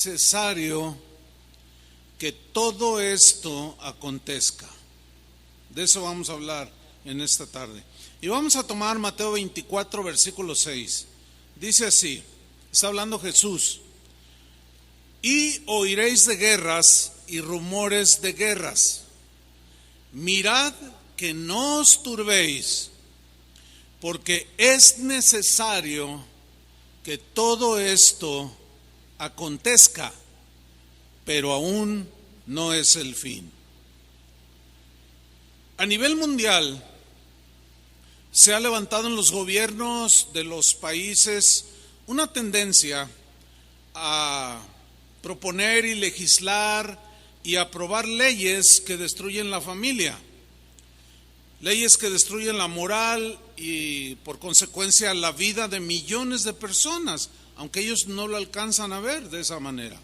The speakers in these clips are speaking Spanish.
necesario que todo esto acontezca. De eso vamos a hablar en esta tarde. Y vamos a tomar Mateo 24, versículo 6. Dice así, está hablando Jesús: y oiréis de guerras y rumores de guerras. Mirad que no os turbéis, porque es necesario que todo esto acontezca, pero aún no es el fin. A nivel mundial se ha levantado en los gobiernos de los países una tendencia a proponer y legislar y aprobar leyes que destruyen la familia, leyes que destruyen la moral y por consecuencia la vida de millones de personas, aunque ellos no lo alcanzan a ver de esa manera.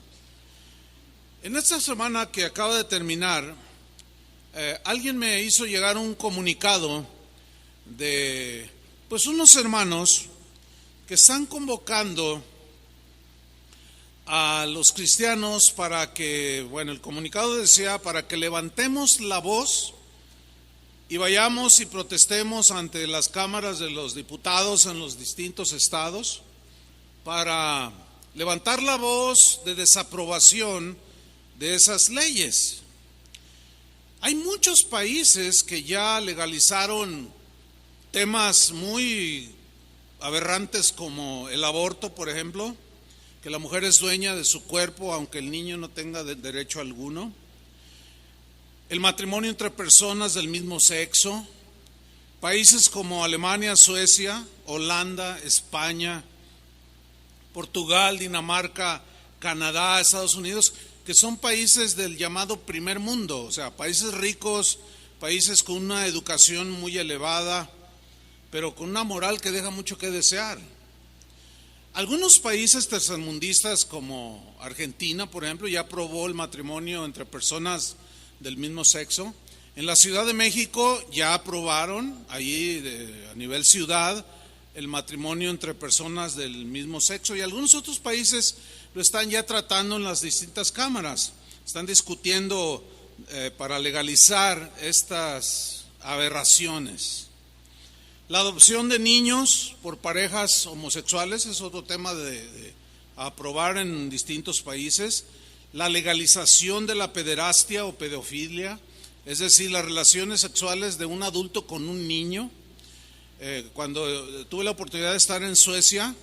En esta semana que acaba de terminar, alguien me hizo llegar un comunicado de unos hermanos que están convocando a los cristianos para que, el comunicado decía, para que levantemos la voz y vayamos y protestemos ante las cámaras de los diputados en los distintos estados para levantar la voz de desaprobación de esas leyes. Hay muchos países que ya legalizaron temas muy aberrantes como el aborto, por ejemplo, que la mujer es dueña de su cuerpo aunque el niño no tenga derecho alguno. El matrimonio entre personas del mismo sexo. Países como Alemania, Suecia, Holanda, España, Portugal, Dinamarca, Canadá, Estados Unidos, que son países del llamado primer mundo, o sea, países ricos, países con una educación muy elevada, pero con una moral que deja mucho que desear. Algunos países tercermundistas como Argentina, por ejemplo, ya aprobó el matrimonio entre personas del mismo sexo. En la Ciudad de México ya aprobaron, allí a nivel ciudad, el matrimonio entre personas del mismo sexo, y algunos otros países lo están ya tratando en las distintas cámaras. Están discutiendo para legalizar estas aberraciones. La adopción de niños por parejas homosexuales es otro tema de aprobar en distintos países. La legalización de la pederastia o pedofilia, es decir, las relaciones sexuales de un adulto con un niño. Cuando tuve la oportunidad de estar en Suecia,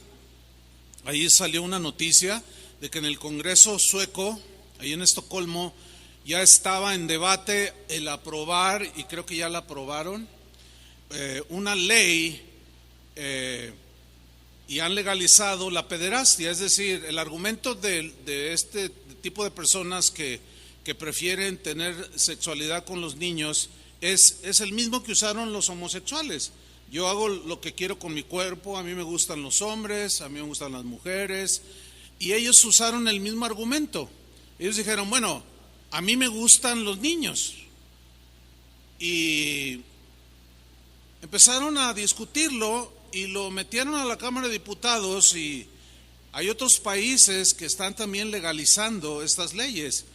ahí salió una noticia de que en el Congreso sueco, ahí en Estocolmo, ya estaba en debate el aprobar, y creo que ya la aprobaron, una ley y han legalizado la pederastia. Es decir, el argumento de este tipo de personas que prefieren tener sexualidad con los niños es el mismo que usaron los homosexuales. Yo hago lo que quiero con mi cuerpo, a mí me gustan los hombres, a mí me gustan las mujeres, y ellos usaron el mismo argumento. Ellos dijeron, bueno, a mí me gustan los niños, y empezaron a discutirlo y lo metieron a la Cámara de Diputados, y hay otros países que están también legalizando estas leyes.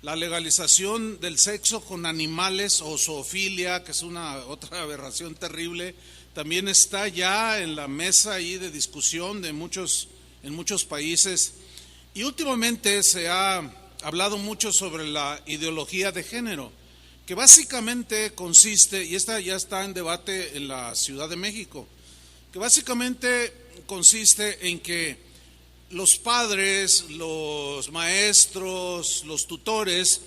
La legalización del sexo con animales o zoofilia, que es una otra aberración terrible, también está ya en la mesa ahí de discusión en muchos países. Y últimamente se ha hablado mucho sobre la ideología de género, que básicamente consiste, y esta ya está en debate en la Ciudad de México, que básicamente consiste en que los padres, los maestros, los tutores,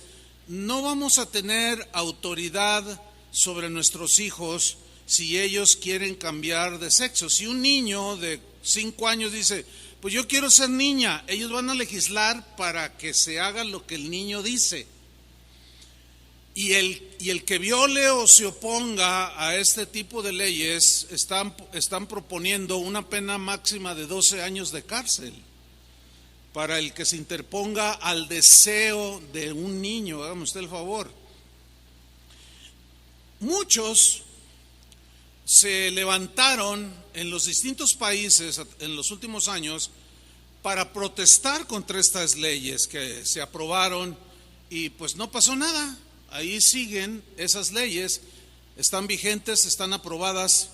no vamos a tener autoridad sobre nuestros hijos si ellos quieren cambiar de sexo. Si un niño de 5 años dice, pues yo quiero ser niña, ellos van a legislar para que se haga lo que el niño dice. Y el que viole o se oponga a este tipo de leyes están proponiendo una pena máxima de 12 años de cárcel para el que se interponga al deseo de un niño. Hágame usted el favor. Muchos se levantaron en los distintos países en los últimos años para protestar contra estas leyes que se aprobaron y pues no pasó nada. Ahí siguen esas leyes, están vigentes, están aprobadas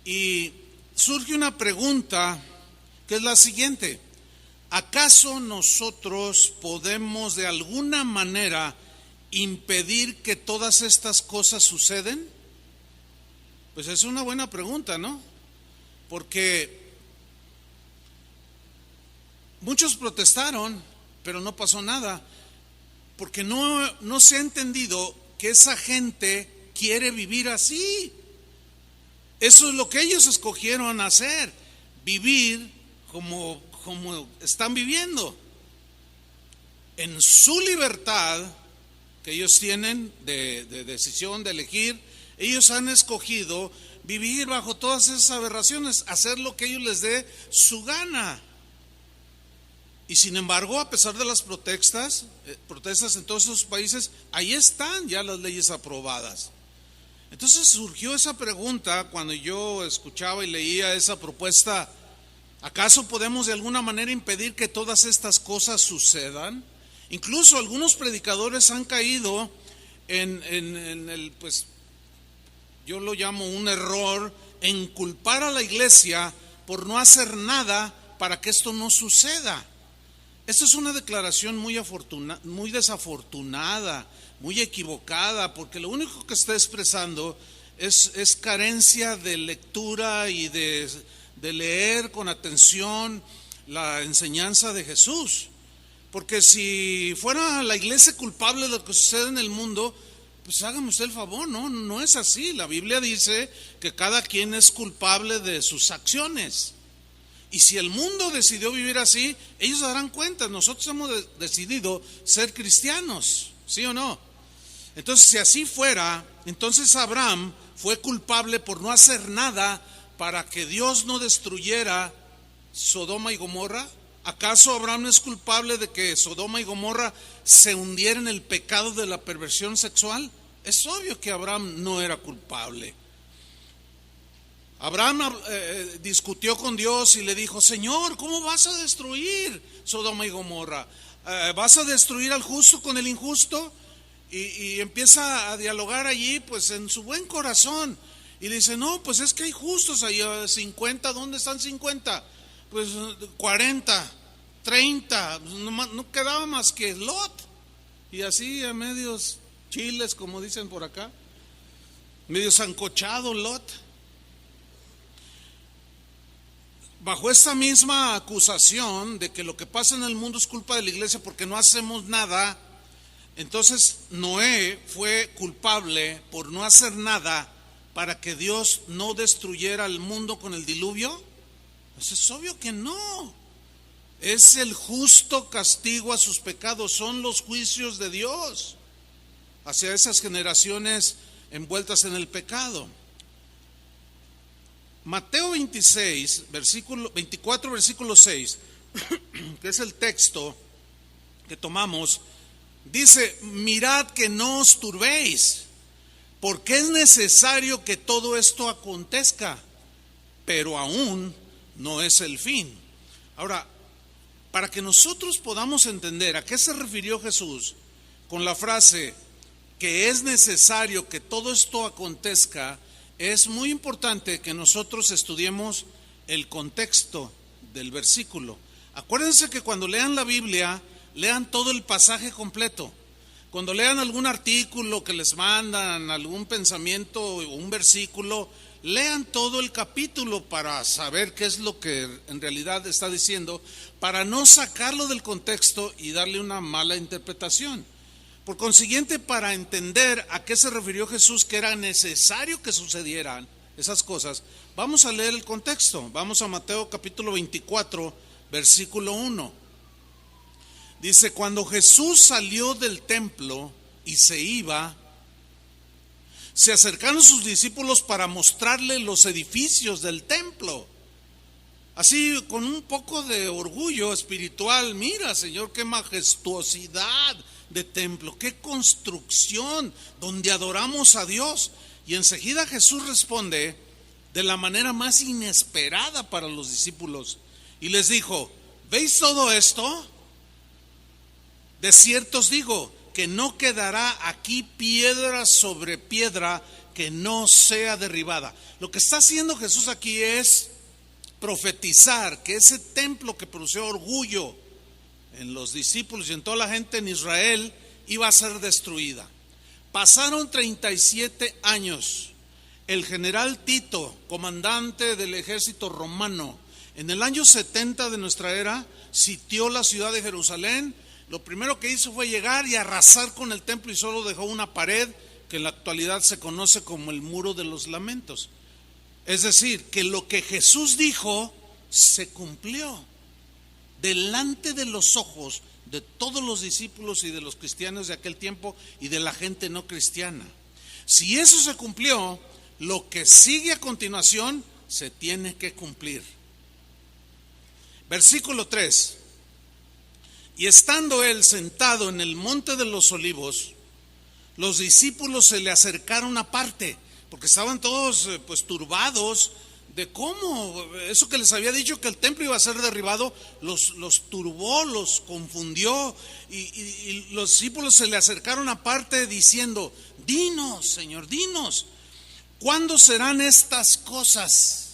y surge una pregunta que es la siguiente: ¿acaso nosotros podemos de alguna manera impedir que todas estas cosas suceden? Pues es una buena pregunta, ¿no? Porque muchos protestaron, pero no pasó nada, porque no se ha entendido que esa gente quiere vivir así. Eso es lo que ellos escogieron hacer, vivir como están viviendo, en su libertad que ellos tienen de decisión, de elegir. Ellos han escogido vivir bajo todas esas aberraciones, hacer lo que ellos les dé su gana. Y sin embargo, a pesar de las protestas en todos esos países, ahí están ya las leyes aprobadas. Entonces surgió esa pregunta cuando yo escuchaba y leía esa propuesta: ¿acaso podemos de alguna manera impedir que todas estas cosas sucedan? Incluso algunos predicadores han caído en el, pues yo lo llamo un error, en culpar a la iglesia por no hacer nada para que esto no suceda. Esta es una declaración muy desafortunada, muy equivocada, porque lo único que está expresando es carencia de lectura y de leer con atención la enseñanza de Jesús. Porque si fuera la iglesia culpable de lo que sucede en el mundo, pues hágame usted el favor, no es así. La Biblia dice que cada quien es culpable de sus acciones. Y si el mundo decidió vivir así, ellos se darán cuenta. Nosotros hemos decidido ser cristianos, ¿sí o no? Entonces, si así fuera, entonces Abraham fue culpable por no hacer nada para que Dios no destruyera Sodoma y Gomorra. ¿Acaso Abraham no es culpable de que Sodoma y Gomorra se hundiera en el pecado de la perversión sexual? Es obvio que Abraham no era culpable. Abraham discutió con Dios y le dijo: Señor, ¿cómo vas a destruir Sodoma y Gomorra? ¿Vas a destruir al justo con el injusto? Y empieza a dialogar allí, pues en su buen corazón. Y le dice: no, pues es que hay justos ahí, 50, ¿dónde están 50? Pues 40, 30, no quedaba más que Lot. Y así a medios chiles, como dicen por acá, medio sancochado Lot. Bajo esta misma acusación de que lo que pasa en el mundo es culpa de la iglesia porque no hacemos nada, entonces Noé fue culpable por no hacer nada para que Dios no destruyera el mundo con el diluvio. Pues es obvio que no. Es el justo castigo a sus pecados, son los juicios de Dios hacia esas generaciones envueltas en el pecado. Mateo 24, versículo 6, que es el texto que tomamos, dice: mirad que no os turbéis, porque es necesario que todo esto acontezca, pero aún no es el fin. Ahora, para que nosotros podamos entender a qué se refirió Jesús con la frase que es necesario que todo esto acontezca, es muy importante que nosotros estudiemos el contexto del versículo. Acuérdense que cuando lean la Biblia, lean todo el pasaje completo. Cuando lean algún artículo que les mandan, algún pensamiento o un versículo, lean todo el capítulo para saber qué es lo que en realidad está diciendo, para no sacarlo del contexto y darle una mala interpretación. Por consiguiente, para entender a qué se refirió Jesús, que era necesario que sucedieran esas cosas, vamos a leer el contexto. Vamos a Mateo capítulo 24, versículo 1. Dice: cuando Jesús salió del templo y se iba, se acercaron sus discípulos para mostrarle los edificios del templo. Así, con un poco de orgullo espiritual: mira, Señor, qué majestuosidad de templo, qué construcción donde adoramos a Dios. Y enseguida Jesús responde de la manera más inesperada para los discípulos y les dijo: ¿Veis todo esto? De cierto os digo que no quedará aquí piedra sobre piedra que no sea derribada. Lo que está haciendo Jesús aquí es profetizar que ese templo que produció orgullo en los discípulos y en toda la gente en Israel iba a ser destruida. Pasaron 37 años. El general Tito, comandante del ejército romano, en el año 70 de nuestra era, sitió la ciudad de Jerusalén. Lo primero que hizo fue llegar y arrasar con el templo y solo dejó una pared que en la actualidad se conoce como el Muro de los Lamentos. Es decir, que lo que Jesús dijo se cumplió delante de los ojos de todos los discípulos y de los cristianos de aquel tiempo y de la gente no cristiana. Si eso se cumplió, lo que sigue a continuación se tiene que cumplir. Versículo 3. Y estando él sentado en el monte de los olivos, los discípulos se le acercaron aparte, porque estaban todos pues turbados de cómo eso que les había dicho que el templo iba a ser derribado, los turbó, los confundió, y los discípulos se le acercaron aparte diciendo: dinos, Señor, dinos, ¿cuándo serán estas cosas?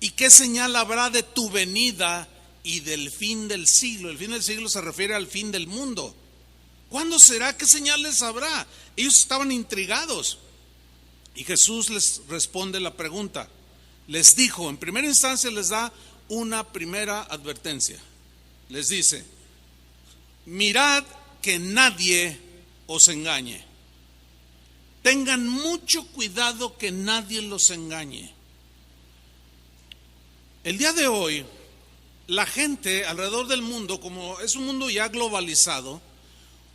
¿Y qué señal habrá de tu venida y del fin del siglo? El fin del siglo se refiere al fin del mundo. ¿Cuándo será? ¿Qué señales habrá? Ellos estaban intrigados. Y Jesús les responde la pregunta. Les dijo, en primera instancia les da una primera advertencia. Les dice: mirad que nadie os engañe. Tengan mucho cuidado que nadie los engañe. El día de hoy, la gente alrededor del mundo, como es un mundo ya globalizado,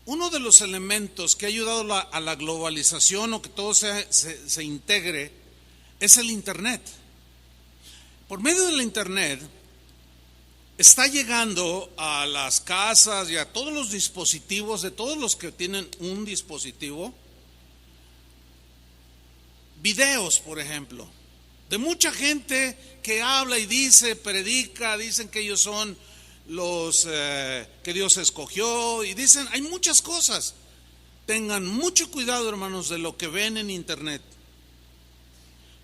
uno de los elementos que ha ayudado a la globalización o que todo se integre es el Internet. Por medio del Internet está llegando a las casas y a todos los dispositivos de todos los que tienen un dispositivo, videos, por ejemplo, de mucha gente que habla y dice, predica, dicen que ellos son los que Dios escogió, y dicen, hay muchas cosas. Tengan mucho cuidado, hermanos, de lo que ven en Internet,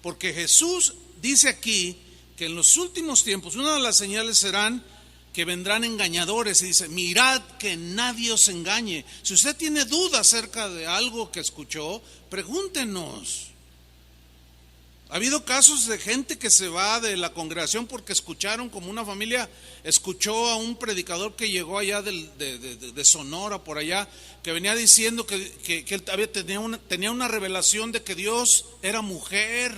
porque Jesús dice aquí que en los últimos tiempos una de las señales serán que vendrán engañadores, y dice: mirad que nadie os engañe. Si usted tiene duda acerca de algo que escuchó, pregúntenos. Ha habido casos de gente que se va de la congregación porque escucharon, como una familia escuchó a un predicador que llegó allá de Sonora, por allá, que venía diciendo que él tenía una revelación de que Dios era mujer.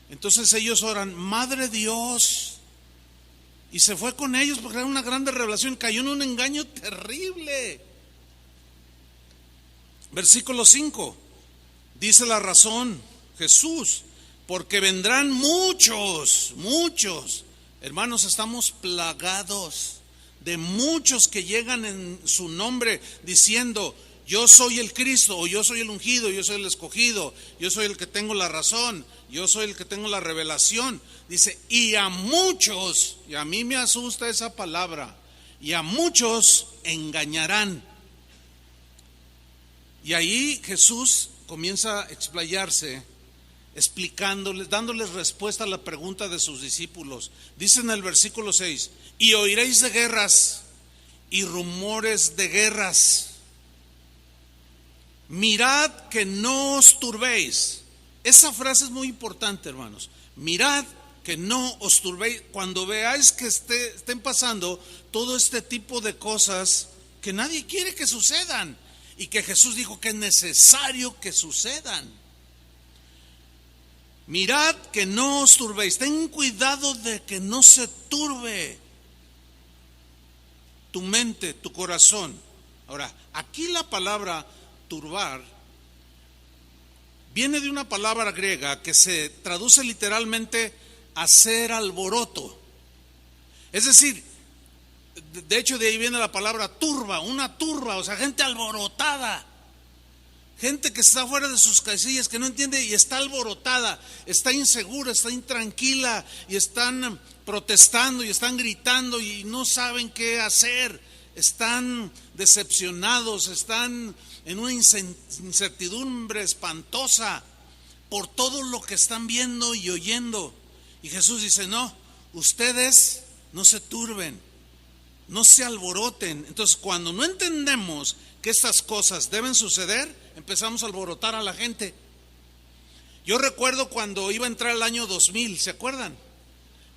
Entonces ellos oran: Madre Dios, y se fue con ellos porque era una grande revelación. Cayó en un engaño terrible. Versículo 5 dice la razón Jesús: porque vendrán muchos. Hermanos, estamos plagados de muchos que llegan en su nombre diciendo: yo soy el Cristo, o yo soy el ungido, yo soy el escogido, yo soy el que tengo la razón, yo soy el que tengo la revelación. Dice: y a muchos, y a mí me asusta esa palabra, y a muchos engañarán. Y ahí Jesús comienza a explayarse, explicándoles, dándoles respuesta a la pregunta de sus discípulos. Dice en el versículo 6: y oiréis de guerras y rumores de guerras. Mirad que no os turbéis. Esa frase es muy importante, hermanos. Mirad que no os turbéis. Cuando veáis que estén pasando todo este tipo de cosas que nadie quiere que sucedan, y que Jesús dijo que es necesario que sucedan. Mirad que no os turbéis. Ten cuidado de que no se turbe tu mente, tu corazón. Ahora, aquí la palabra turbar viene de una palabra griega que se traduce literalmente hacer alboroto. Es decir, de hecho de ahí viene la palabra turba, una turba, o sea, gente alborotada. Gente que está fuera de sus casillas, que no entiende y está alborotada, está insegura, está intranquila y están protestando y están gritando y no saben qué hacer, están decepcionados, están en una incertidumbre espantosa por todo lo que están viendo y oyendo. Y Jesús dice: no, ustedes no se turben, no se alboroten. Entonces, cuando no entendemos que estas cosas deben suceder, empezamos a alborotar a la gente. Yo recuerdo cuando iba a entrar el año 2000, ¿se acuerdan?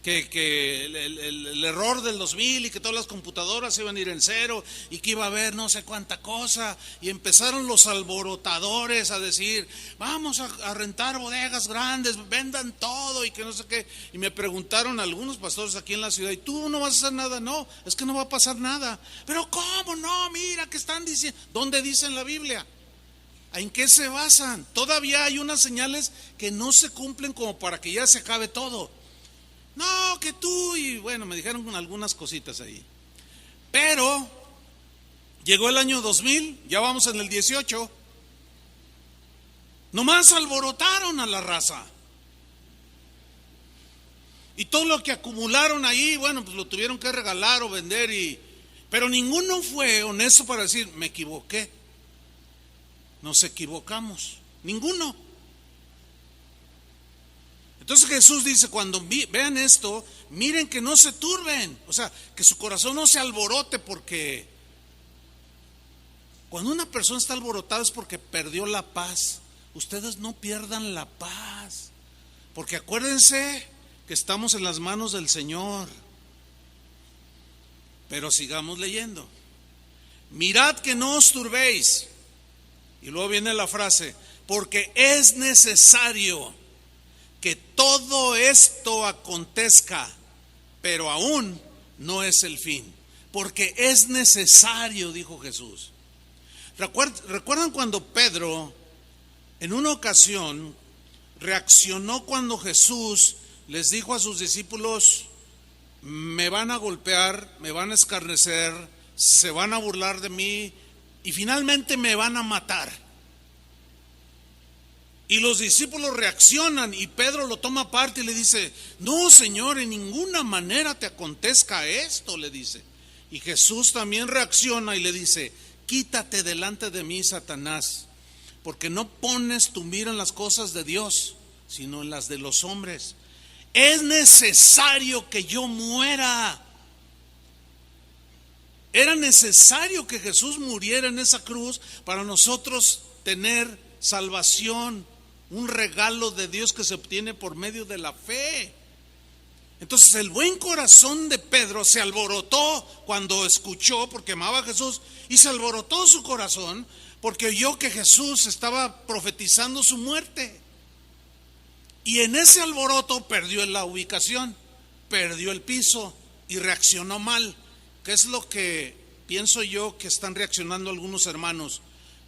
Que el error del 2000 y que todas las computadoras iban a ir en cero y que iba a haber no sé cuánta cosa, y empezaron los alborotadores a decir: vamos a rentar bodegas grandes, vendan todo y que no sé qué. Y me preguntaron algunos pastores aquí en la ciudad: ¿y tú no vas a hacer nada? No, es que no va a pasar nada. Pero ¿cómo no? Mira que están diciendo. ¿Dónde dice en la Biblia? ¿En qué se basan? Todavía hay unas señales que no se cumplen como para que ya se acabe todo. No, que tú, y bueno, me dijeron con algunas cositas ahí. Pero llegó el año 2000, ya vamos en el 18. Nomás alborotaron a la raza. Y todo lo que acumularon ahí, bueno, pues lo tuvieron que regalar o vender. Pero ninguno fue honesto para decir: me equivoqué. Nos equivocamos. Ninguno. Entonces Jesús dice: cuando vean esto, miren que no se turben, o sea, que su corazón no se alborote, porque cuando una persona está alborotada es porque perdió la paz. Ustedes no pierdan la paz, porque acuérdense que estamos en las manos del Señor. Pero sigamos leyendo. Mirad que no os turbéis. Y luego viene la frase: porque es necesario que todo esto acontezca, pero aún no es el fin. Porque es necesario, dijo Jesús. ¿Recuerdan cuando Pedro en una ocasión reaccionó cuando Jesús les dijo a sus discípulos: me van a golpear, me van a escarnecer, se van a burlar de mí y finalmente me van a matar? Y los discípulos reaccionan y Pedro lo toma aparte y le dice: no, Señor, en ninguna manera te acontezca esto, le dice. Y Jesús también reacciona y le dice: quítate delante de mí, Satanás, porque no pones tu mira en las cosas de Dios, sino en las de los hombres. Es necesario que yo muera. Era necesario que Jesús muriera en esa cruz para nosotros tener salvación, un regalo de Dios que se obtiene por medio de la fe. Entonces el buen corazón de Pedro se alborotó cuando escuchó, porque amaba a Jesús, y se alborotó su corazón porque oyó que Jesús estaba profetizando su muerte. Y en ese alboroto perdió la ubicación, perdió el piso y reaccionó mal. ¿Qué es lo que pienso yo que están reaccionando algunos hermanos?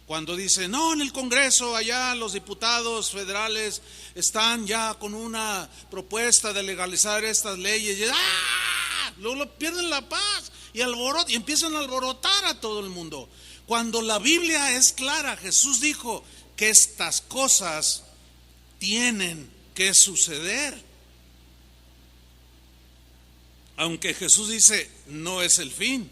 Cuando dicen: no, en el Congreso, allá los diputados federales están ya con una propuesta de legalizar estas leyes. Y ¡ah! Luego pierden la paz y empiezan a alborotar a todo el mundo. Cuando la Biblia es clara, Jesús dijo que estas cosas tienen que suceder. Aunque Jesús dice: no es el fin.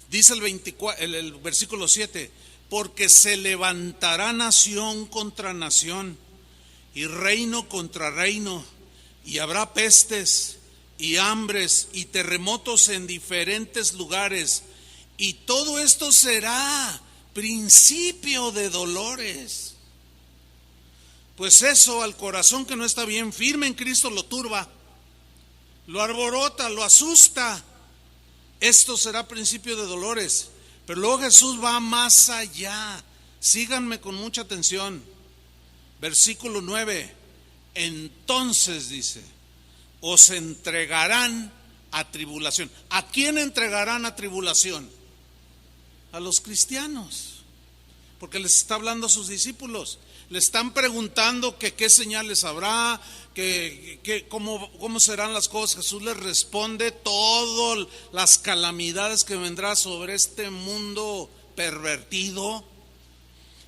Dice el versículo 7: porque se levantará nación contra nación y reino contra reino, y habrá pestes y hambres y terremotos en diferentes lugares, y todo esto será principio de dolores. Pues eso al corazón que no está bien firme en Cristo lo turba, lo alborota, lo asusta. Esto será principio de dolores. Pero luego Jesús va más allá. Síganme con mucha atención. Versículo 9. Entonces dice: os entregarán a tribulación. ¿A quién entregarán a tribulación? A los cristianos. Porque les está hablando a sus discípulos. Le están preguntando que qué señales habrá, cómo serán las cosas. Jesús les responde todas las calamidades que vendrán sobre este mundo pervertido.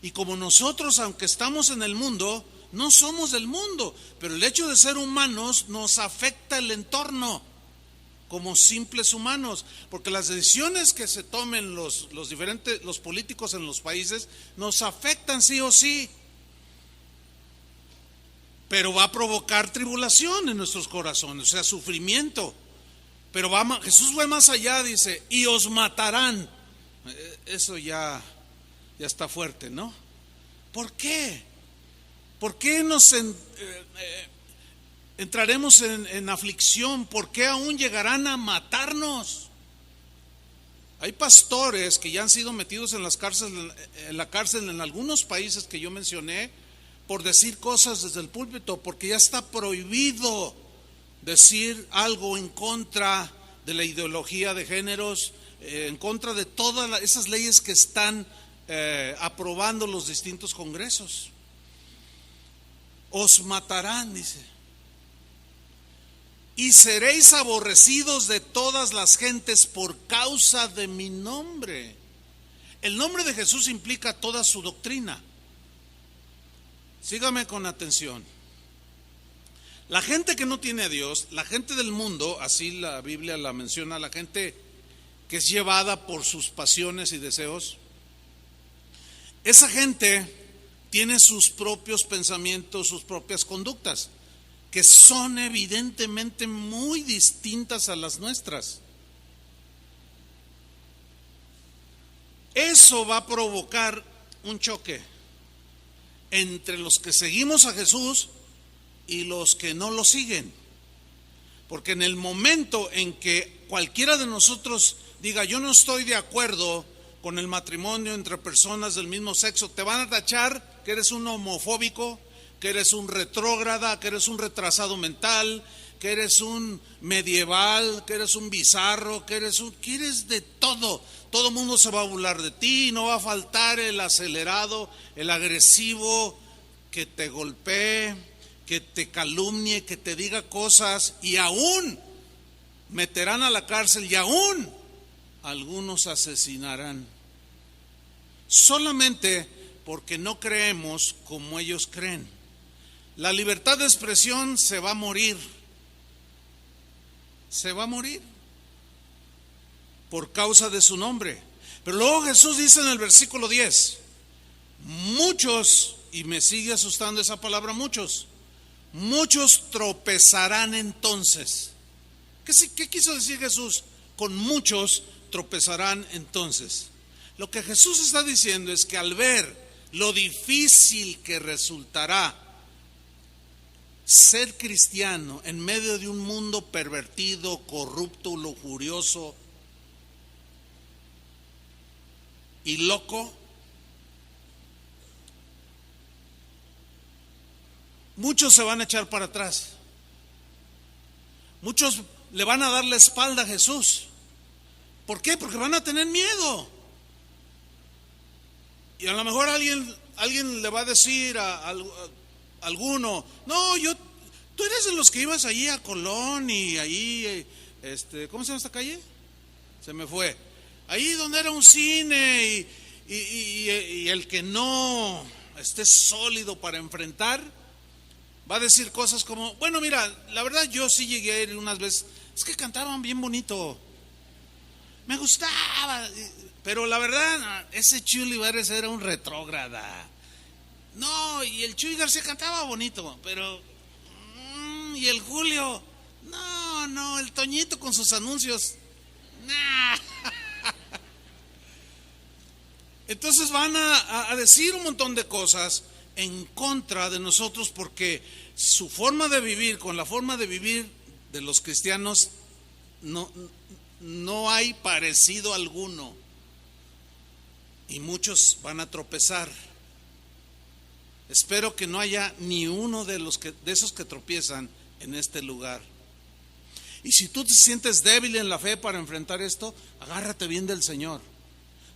Y como nosotros, aunque estamos en el mundo, no somos del mundo, pero el hecho de ser humanos nos afecta el entorno. como simples humanos, porque las decisiones que se tomen los políticos en los países nos afectan sí o sí, pero va a provocar tribulación en nuestros corazones, o sea, sufrimiento. Pero Jesús fue más allá, dice, y os matarán. Eso ya está fuerte, ¿no? ¿Por qué? ¿Por qué entraremos en aflicción? ¿Por qué aún llegarán a matarnos? Hay pastores que ya han sido metidos en la cárcel en algunos países que yo mencioné por decir cosas desde el púlpito, porque ya está prohibido decir algo en contra de la ideología de géneros, en contra de todas esas leyes que están aprobando los distintos congresos. Os matarán, dice, y seréis aborrecidos de todas las gentes por causa de mi nombre. El nombre de Jesús implica toda su doctrina. Sígame con atención. La gente que no tiene a Dios, la gente del mundo, así la Biblia la menciona, la gente que es llevada por sus pasiones y deseos, esa gente tiene sus propios pensamientos, sus propias conductas, que son evidentemente muy distintas a las nuestras. Eso va a provocar un choque entre los que seguimos a Jesús y los que no lo siguen. Porque en el momento en que cualquiera de nosotros diga yo no estoy de acuerdo con el matrimonio entre personas del mismo sexo, te van a tachar que eres un homofóbico, que eres un retrógrada, que eres un retrasado mental, que eres un medieval, que eres un bizarro, que eres de todo. Todo el mundo se va a burlar de ti, no va a faltar el acelerado, el agresivo, que te golpee, que te calumnie, que te diga cosas, y aún meterán a la cárcel, y aún algunos asesinarán, solamente porque no creemos como ellos creen. La libertad de expresión se va a morir por causa de su nombre. Pero luego Jesús dice en el versículo 10, muchos, y me sigue asustando esa palabra muchos tropezarán entonces. ¿Qué quiso decir Jesús con muchos tropezarán entonces? Lo que Jesús está diciendo es que al ver lo difícil que resultará ser cristiano en medio de un mundo pervertido, corrupto, lujurioso y loco, muchos se van a echar para atrás. Muchos le van a dar la espalda a Jesús. ¿Por qué? Porque van a tener miedo. Y a lo mejor alguien le va a decir a alguno, no, tú eres de los que ibas allí a Colón y ahí, ¿cómo se llama esta calle? Se me fue. Ahí donde era un cine y el que no esté sólido para enfrentar, va a decir cosas como, bueno, mira, la verdad yo sí llegué a ir unas veces, es que cantaban bien bonito, me gustaba, pero la verdad, ese Chuy Olivares era un retrógrada. No, y el Chuy García cantaba bonito, pero y el Julio, no, el Toñito con sus anuncios, nah. Entonces van a decir un montón de cosas en contra de nosotros, porque su forma de vivir con la forma de vivir de los cristianos no hay parecido alguno, y muchos van a tropezar. Espero que no haya ni uno de esos que tropiezan en este lugar. Y si tú te sientes débil en la fe para enfrentar esto, agárrate bien del Señor,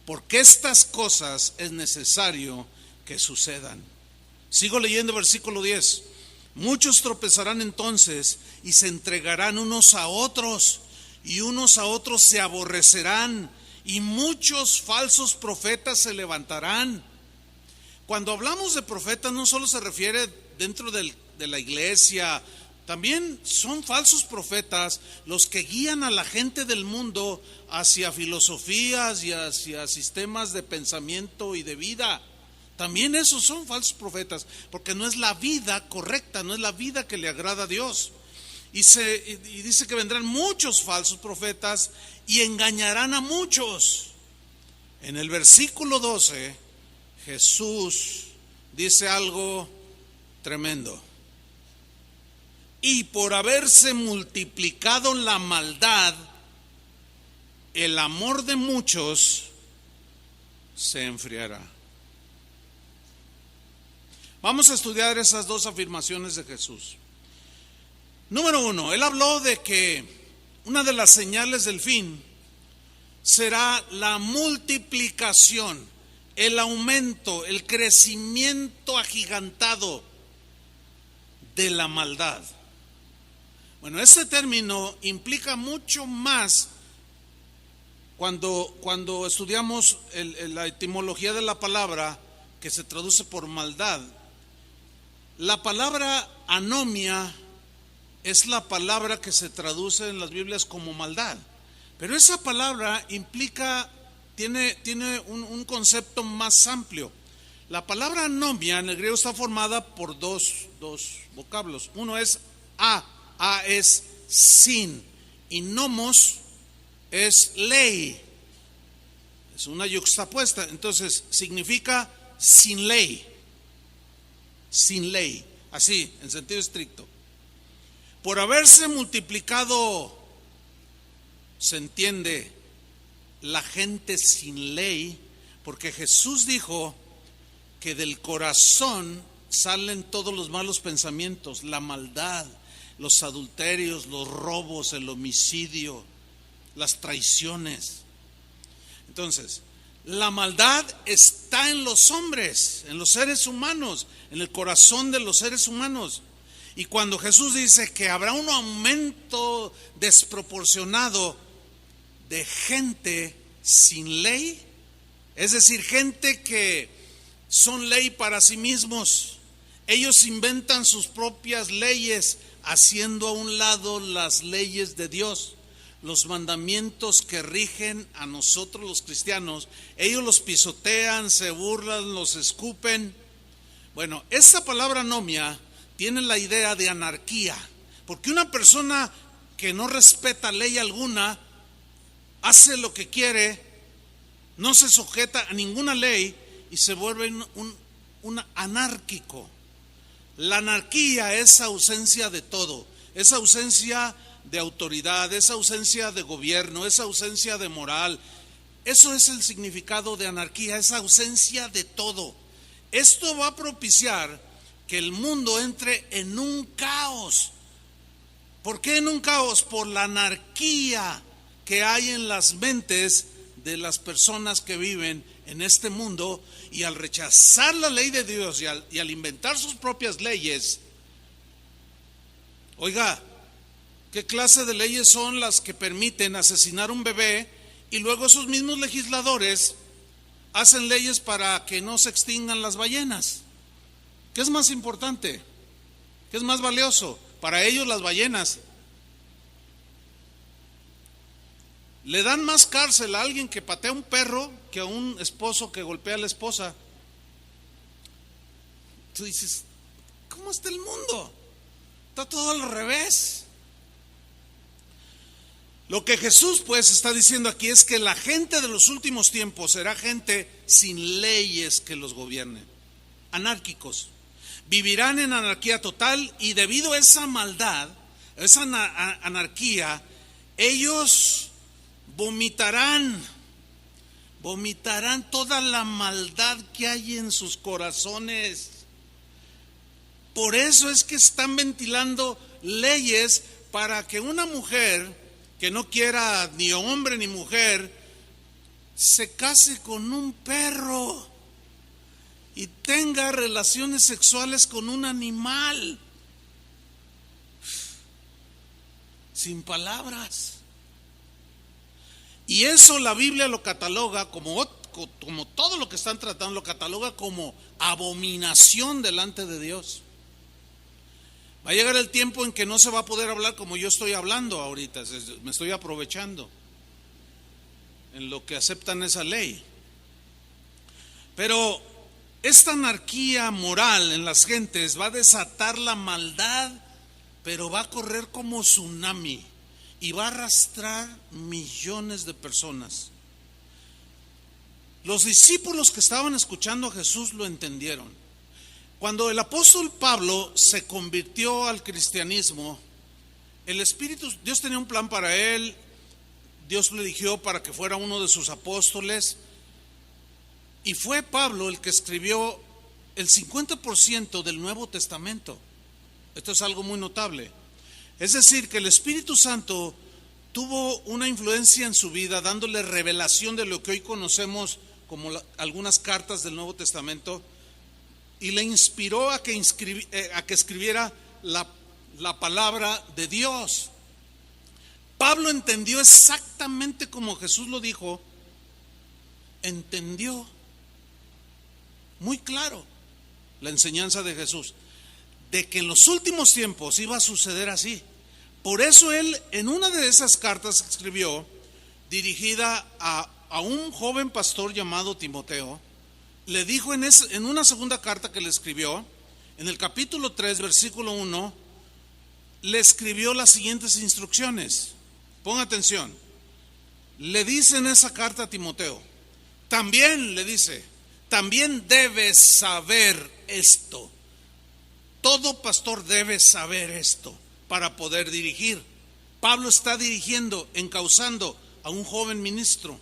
porque estas cosas es necesario que sucedan. Sigo leyendo versículo 10. Muchos tropezarán entonces y se entregarán unos a otros, y unos a otros se aborrecerán, y muchos falsos profetas se levantarán. Cuando hablamos de profetas, no solo se refiere dentro de la iglesia, También son falsos profetas los que guían a la gente del mundo hacia filosofías y hacia sistemas de pensamiento y de vida. También esos son falsos profetas, porque no es la vida correcta, no es la vida que le agrada a Dios. Y dice que vendrán muchos falsos profetas y engañarán a muchos. En el versículo 12, Jesús dice algo tremendo. Y por haberse multiplicado la maldad, el amor de muchos se enfriará. Vamos a estudiar esas dos afirmaciones de Jesús. Número uno, Él habló de que una de las señales del fin será la multiplicación, el aumento, el crecimiento agigantado de la maldad. Bueno, ese término implica mucho más cuando estudiamos la etimología de la palabra, que se traduce por maldad. La palabra anomia es la palabra que se traduce en las Biblias como maldad, pero esa palabra tiene un concepto más amplio. La palabra anomia en el griego está formada por dos vocablos. Uno es a es sin, y nomos es ley, es una yuxtapuesta, entonces significa sin ley, así en sentido estricto. Por haberse multiplicado, se entiende, la gente sin ley, porque Jesús dijo que del corazón salen todos los malos pensamientos, la maldad, los adulterios, los robos, el homicidio, las traiciones. Entonces, la maldad está en los hombres, en los seres humanos, en el corazón de los seres humanos. Y cuando Jesús dice que habrá un aumento desproporcionado de gente sin ley, es decir, gente que son ley para sí mismos, ellos inventan sus propias leyes, haciendo a un lado las leyes de Dios, los mandamientos que rigen a nosotros los cristianos. Ellos los pisotean, se burlan, los escupen. Bueno, esa palabra anomia tiene la idea de anarquía, porque una persona que no respeta ley alguna, hace lo que quiere, no se sujeta a ninguna ley y se vuelve un anárquico. La anarquía es ausencia de todo, es ausencia de autoridad, es ausencia de gobierno, es ausencia de moral. Eso es el significado de anarquía, es ausencia de todo. Esto va a propiciar que el mundo entre en un caos. ¿Por qué en un caos? Por la anarquía que hay en las mentes de las personas que viven en este mundo, y al rechazar la ley de Dios y al inventar sus propias leyes. Oiga, ¿qué clase de leyes son las que permiten asesinar un bebé y luego esos mismos legisladores hacen leyes para que no se extingan las ballenas? ¿Qué es más importante? ¿Qué es más valioso? Para ellos las ballenas. Le dan más cárcel a alguien que patea a un perro que a un esposo que golpea a la esposa. Tú dices, ¿cómo está el mundo? Está todo al revés. Lo que Jesús pues está diciendo aquí es que la gente de los últimos tiempos será gente sin leyes que los gobiernen, anárquicos. Vivirán en anarquía total, y debido a esa maldad, esa anarquía, ellos vomitarán toda la maldad que hay en sus corazones. Por eso es que están ventilando leyes para que una mujer que no quiera ni hombre ni mujer se case con un perro y tenga relaciones sexuales con un animal. Sin palabras. Y eso la Biblia lo cataloga como todo lo que están tratando, lo cataloga como abominación delante de Dios. Va a llegar el tiempo en que no se va a poder hablar como yo estoy hablando ahorita, me estoy aprovechando en lo que aceptan esa ley. Pero esta anarquía moral en las gentes va a desatar la maldad, pero va a correr como tsunami y va a arrastrar millones de personas. Los discípulos que estaban escuchando a Jesús lo entendieron. Cuando el apóstol Pablo se convirtió al cristianismo, el Espíritu, Dios tenía un plan para él. Dios le eligió para que fuera uno de sus apóstoles, y fue Pablo el que escribió el 50% del Nuevo Testamento. Esto es algo muy notable. Es decir, que el Espíritu Santo tuvo una influencia en su vida, dándole revelación de lo que hoy conocemos como algunas cartas del Nuevo Testamento, y le inspiró a que escribiera la palabra de Dios. Pablo entendió exactamente como Jesús lo dijo, entendió muy claro la enseñanza de Jesús, de que en los últimos tiempos iba a suceder así. Por eso él, en una de esas cartas que escribió, dirigida a un joven pastor llamado Timoteo, le dijo en una segunda carta que le escribió, en el capítulo 3, versículo 1, le escribió las siguientes instrucciones. Ponga atención. Le dice en esa carta a Timoteo, también le dice, también debes saber esto. Todo pastor debe saber esto para poder dirigir. Pablo está dirigiendo, encauzando a un joven ministro.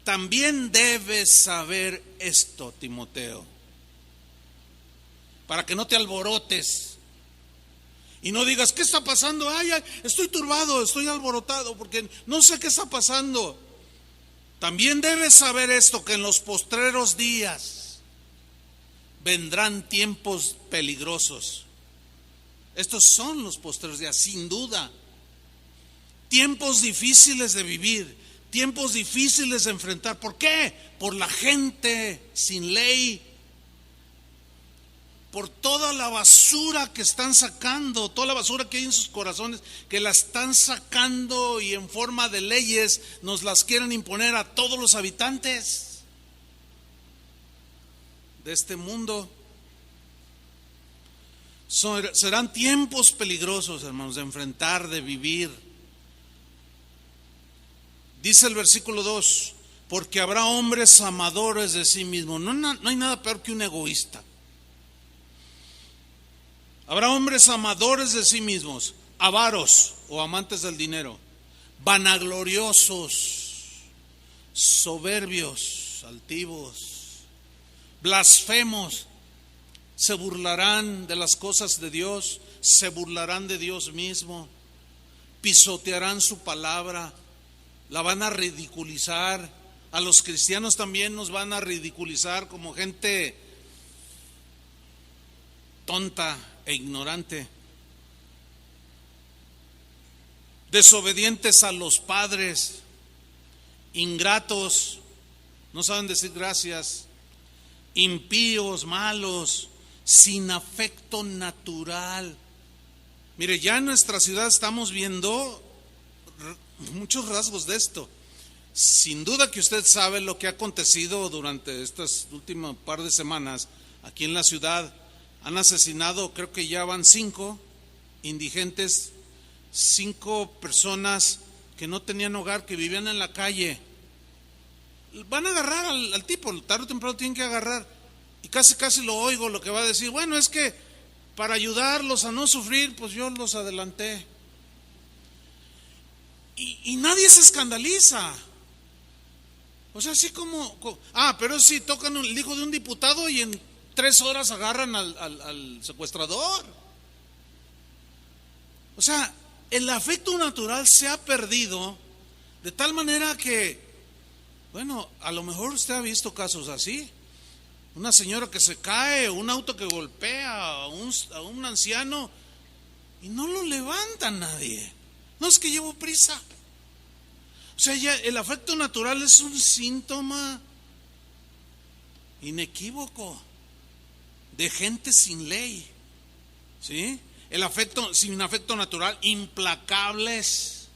También debes saber esto, Timoteo, para que no te alborotes y no digas, ¿qué está pasando? Ay, estoy turbado, estoy alborotado porque no sé qué está pasando. También debes saber esto, que en los postreros días vendrán tiempos peligrosos. Estos son los postreros días, sin duda. Tiempos difíciles de vivir, tiempos difíciles de enfrentar. ¿Por qué? Por la gente sin ley, por toda la basura que están sacando, toda la basura que hay en sus corazones, que la están sacando y en forma de leyes nos las quieren imponer a todos los habitantes de este mundo. Serán tiempos peligrosos, hermanos, de enfrentar, de vivir. Dice el versículo 2, porque habrá hombres amadores de sí mismos. No hay nada peor que un egoísta. Habrá hombres amadores de sí mismos, avaros o amantes del dinero, vanagloriosos, soberbios, altivos, blasfemos. Se burlarán de las cosas de Dios, se burlarán de Dios mismo, pisotearán su palabra, la van a ridiculizar. A los cristianos también nos van a ridiculizar como gente tonta e ignorante, desobedientes a los padres, ingratos, no saben decir gracias, impíos, malos, sin afecto natural. Mire, ya en nuestra ciudad estamos viendo muchos rasgos de esto. Sin duda que usted sabe lo que ha acontecido durante estas últimas par de semanas aquí en la ciudad. Han asesinado, creo que ya van 5 indigentes, 5 personas que no tenían hogar, que vivían en la calle. Van a agarrar al tipo, tarde o temprano tienen que agarrar. Y casi lo oigo lo que va a decir, bueno, es que para ayudarlos a no sufrir, pues yo los adelanté. Y nadie se escandaliza. O sea, así como pero si tocan el hijo de un diputado y en 3 horas agarran al secuestrador. O sea, el afecto natural se ha perdido de tal manera que, bueno, a lo mejor usted ha visto casos así. Una señora que se cae, un auto que golpea a un anciano y no lo levanta nadie. No, es que llevo prisa. O sea, ya el afecto natural es un síntoma inequívoco de gente sin ley, ¿sí? sin afecto natural, implacables,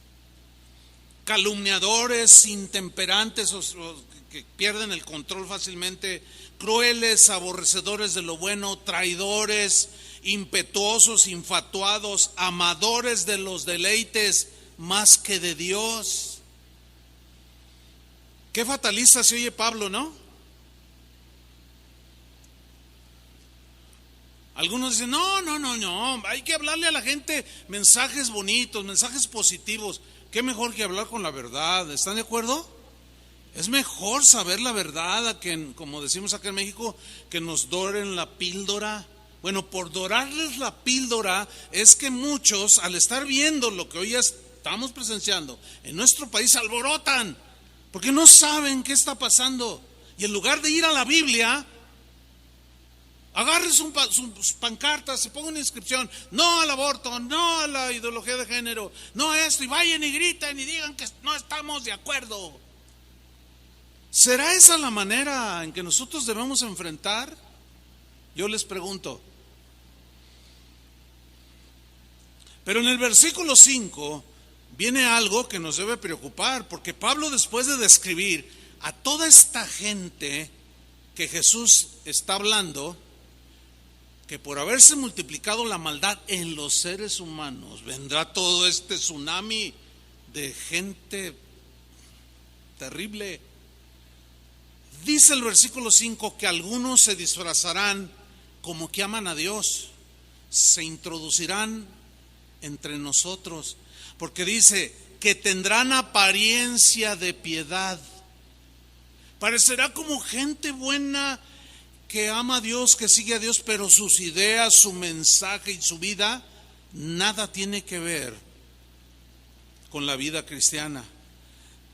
calumniadores, intemperantes, o que pierden el control fácilmente, crueles, aborrecedores de lo bueno, traidores, impetuosos, infatuados, amadores de los deleites más que de Dios. Qué fatalista se oye Pablo, ¿no? Algunos dicen, no, hay que hablarle a la gente mensajes bonitos, mensajes positivos. Qué mejor que hablar con la verdad, ¿están de acuerdo? Es mejor saber la verdad a que, como decimos acá en México, que nos doren la píldora. Bueno, por dorarles la píldora es que muchos, al estar viendo lo que hoy ya estamos presenciando en nuestro país, se alborotan, porque no saben qué está pasando. Y en lugar de ir a la Biblia, agarren sus pancartas, se pongan una inscripción, no al aborto, no a la ideología de género, no a esto, y vayan y griten y digan que no estamos de acuerdo. ¿Será esa la manera en que nosotros debemos enfrentar? Yo les pregunto. Pero en el versículo 5 viene algo que nos debe preocupar, porque Pablo, después de describir a toda esta gente que Jesús está hablando, que por haberse multiplicado la maldad en los seres humanos, vendrá todo este tsunami de gente terrible. Dice el versículo 5 que algunos se disfrazarán como que aman a Dios, se introducirán entre nosotros, porque dice que tendrán apariencia de piedad. Parecerá como gente buena que ama a Dios, que sigue a Dios, pero sus ideas, su mensaje y su vida nada tiene que ver con la vida cristiana.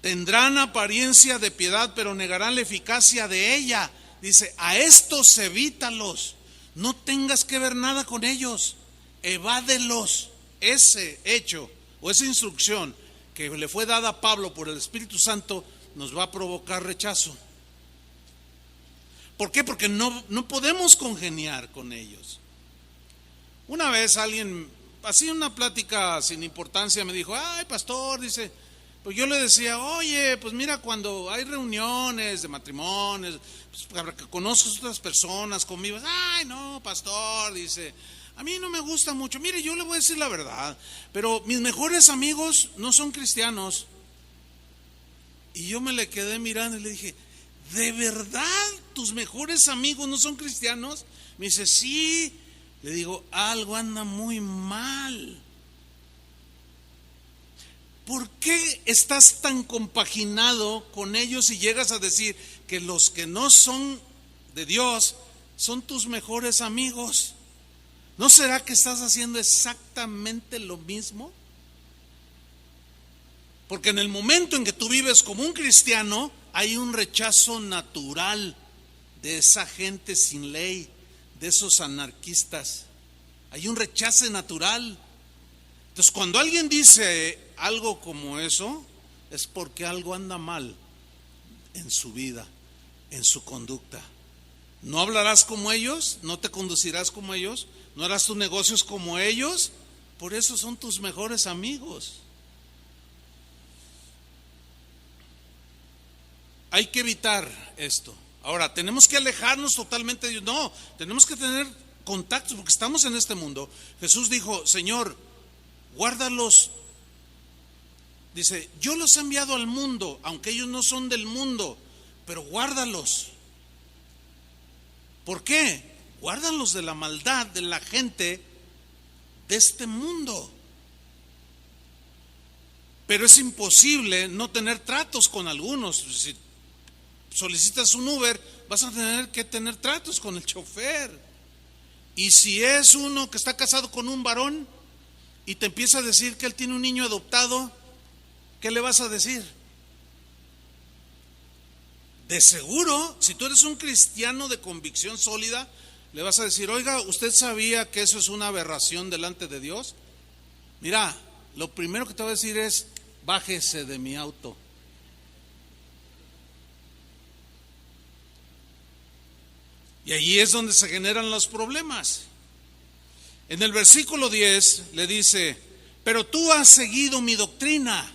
Tendrán apariencia de piedad, pero negarán la eficacia de ella. Dice, a estos evítalos, no tengas que ver nada con ellos, evádelos. Ese hecho o esa instrucción que le fue dada a Pablo por el Espíritu Santo nos va a provocar rechazo. ¿Por qué? Porque no podemos congeniar con ellos. Una vez alguien, así en una plática sin importancia, me dijo, ay pastor, dice, pues yo le decía, oye, pues mira, cuando hay reuniones de matrimonios, pues para que conozcas otras personas conmigo, ay no, pastor, dice, a mí no me gusta mucho. Mire, yo le voy a decir la verdad, pero mis mejores amigos no son cristianos. Y yo me le quedé mirando y le dije, ¿de verdad tus mejores amigos no son cristianos? Me dice, sí. Le digo, algo anda muy mal. ¿Por qué estás tan compaginado con ellos y llegas a decir que los que no son de Dios son tus mejores amigos? ¿No será que estás haciendo exactamente lo mismo? Porque en el momento en que tú vives como un cristiano, hay un rechazo natural de esa gente sin ley, de esos anarquistas. Hay un rechazo natural. Entonces, cuando alguien dice algo como eso, es porque algo anda mal en su vida, en su conducta. No hablarás como ellos, no te conducirás como ellos, no harás tus negocios como ellos, por eso son tus mejores amigos. Hay que evitar esto. Ahora, tenemos que alejarnos totalmente de Dios. No, tenemos que tener contactos porque estamos en este mundo. Jesús dijo, Señor, guárdalos. Dice, yo los he enviado al mundo, aunque ellos no son del mundo, pero guárdalos. ¿Por qué? Guárdalos de la maldad de la gente de este mundo. Pero es imposible no tener tratos con algunos. Si solicitas un Uber, vas a tener que tener tratos con el chofer. Y si es uno que está casado con un varón y te empieza a decir que él tiene un niño adoptado, ¿qué le vas a decir? De seguro, si tú eres un cristiano de convicción sólida, le vas a decir, oiga, ¿usted sabía que eso es una aberración delante de Dios? Mira, lo primero que te voy a decir es, bájese de mi auto. Y allí es donde se generan los problemas. En el versículo 10 le dice: pero tú has seguido mi doctrina,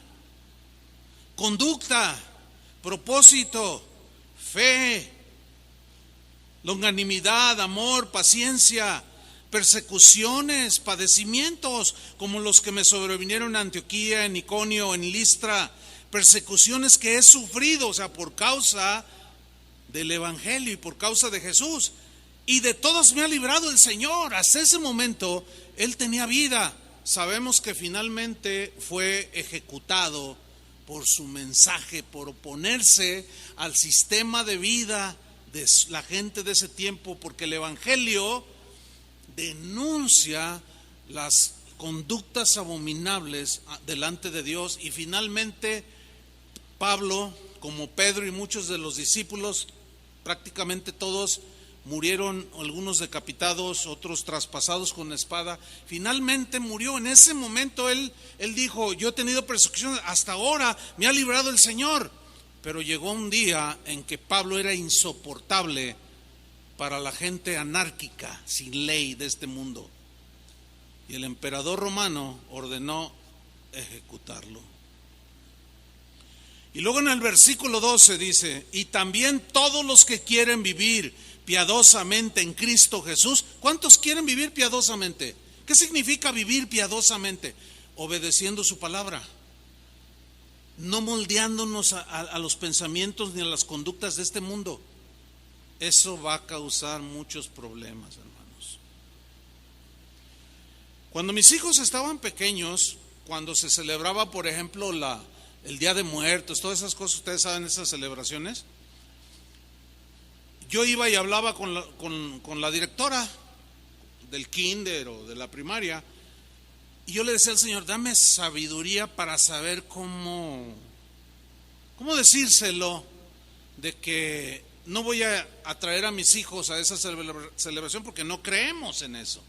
conducta, propósito, fe, longanimidad, amor, paciencia, persecuciones, padecimientos, como los que me sobrevinieron en Antioquía, en Iconio, en Listra, persecuciones que he sufrido, o sea, por causa del Evangelio y por causa de Jesús. Y de todos me ha librado el Señor. Hasta ese momento él tenía vida. Sabemos que finalmente fue ejecutado por su mensaje, por oponerse al sistema de vida de la gente de ese tiempo, porque el Evangelio denuncia las conductas abominables delante de Dios. Y finalmente Pablo, como Pedro y muchos de los discípulos, prácticamente todos murieron, algunos decapitados, otros traspasados con espada. Finalmente murió. En ese momento él dijo: yo he tenido persecución, hasta ahora me ha librado el Señor. Pero llegó un día en que Pablo era insoportable para la gente anárquica, sin ley de este mundo, y el emperador romano ordenó ejecutarlo. Y luego en el versículo 12 dice: y también todos los que quieren vivir piadosamente en Cristo Jesús. ¿Cuántos quieren vivir piadosamente? ¿Qué significa vivir piadosamente? Obedeciendo su palabra, no moldeándonos a los pensamientos ni a las conductas de este mundo. Eso va a causar muchos problemas, hermanos. Cuando mis hijos estaban pequeños, cuando se celebraba, por ejemplo, el Día de Muertos, todas esas cosas, ustedes saben, esas celebraciones, yo iba y hablaba con la directora del kinder o de la primaria, y yo le decía al Señor: dame sabiduría para saber cómo decírselo, de que no voy a atraer a mis hijos a esa celebración, porque no creemos en eso,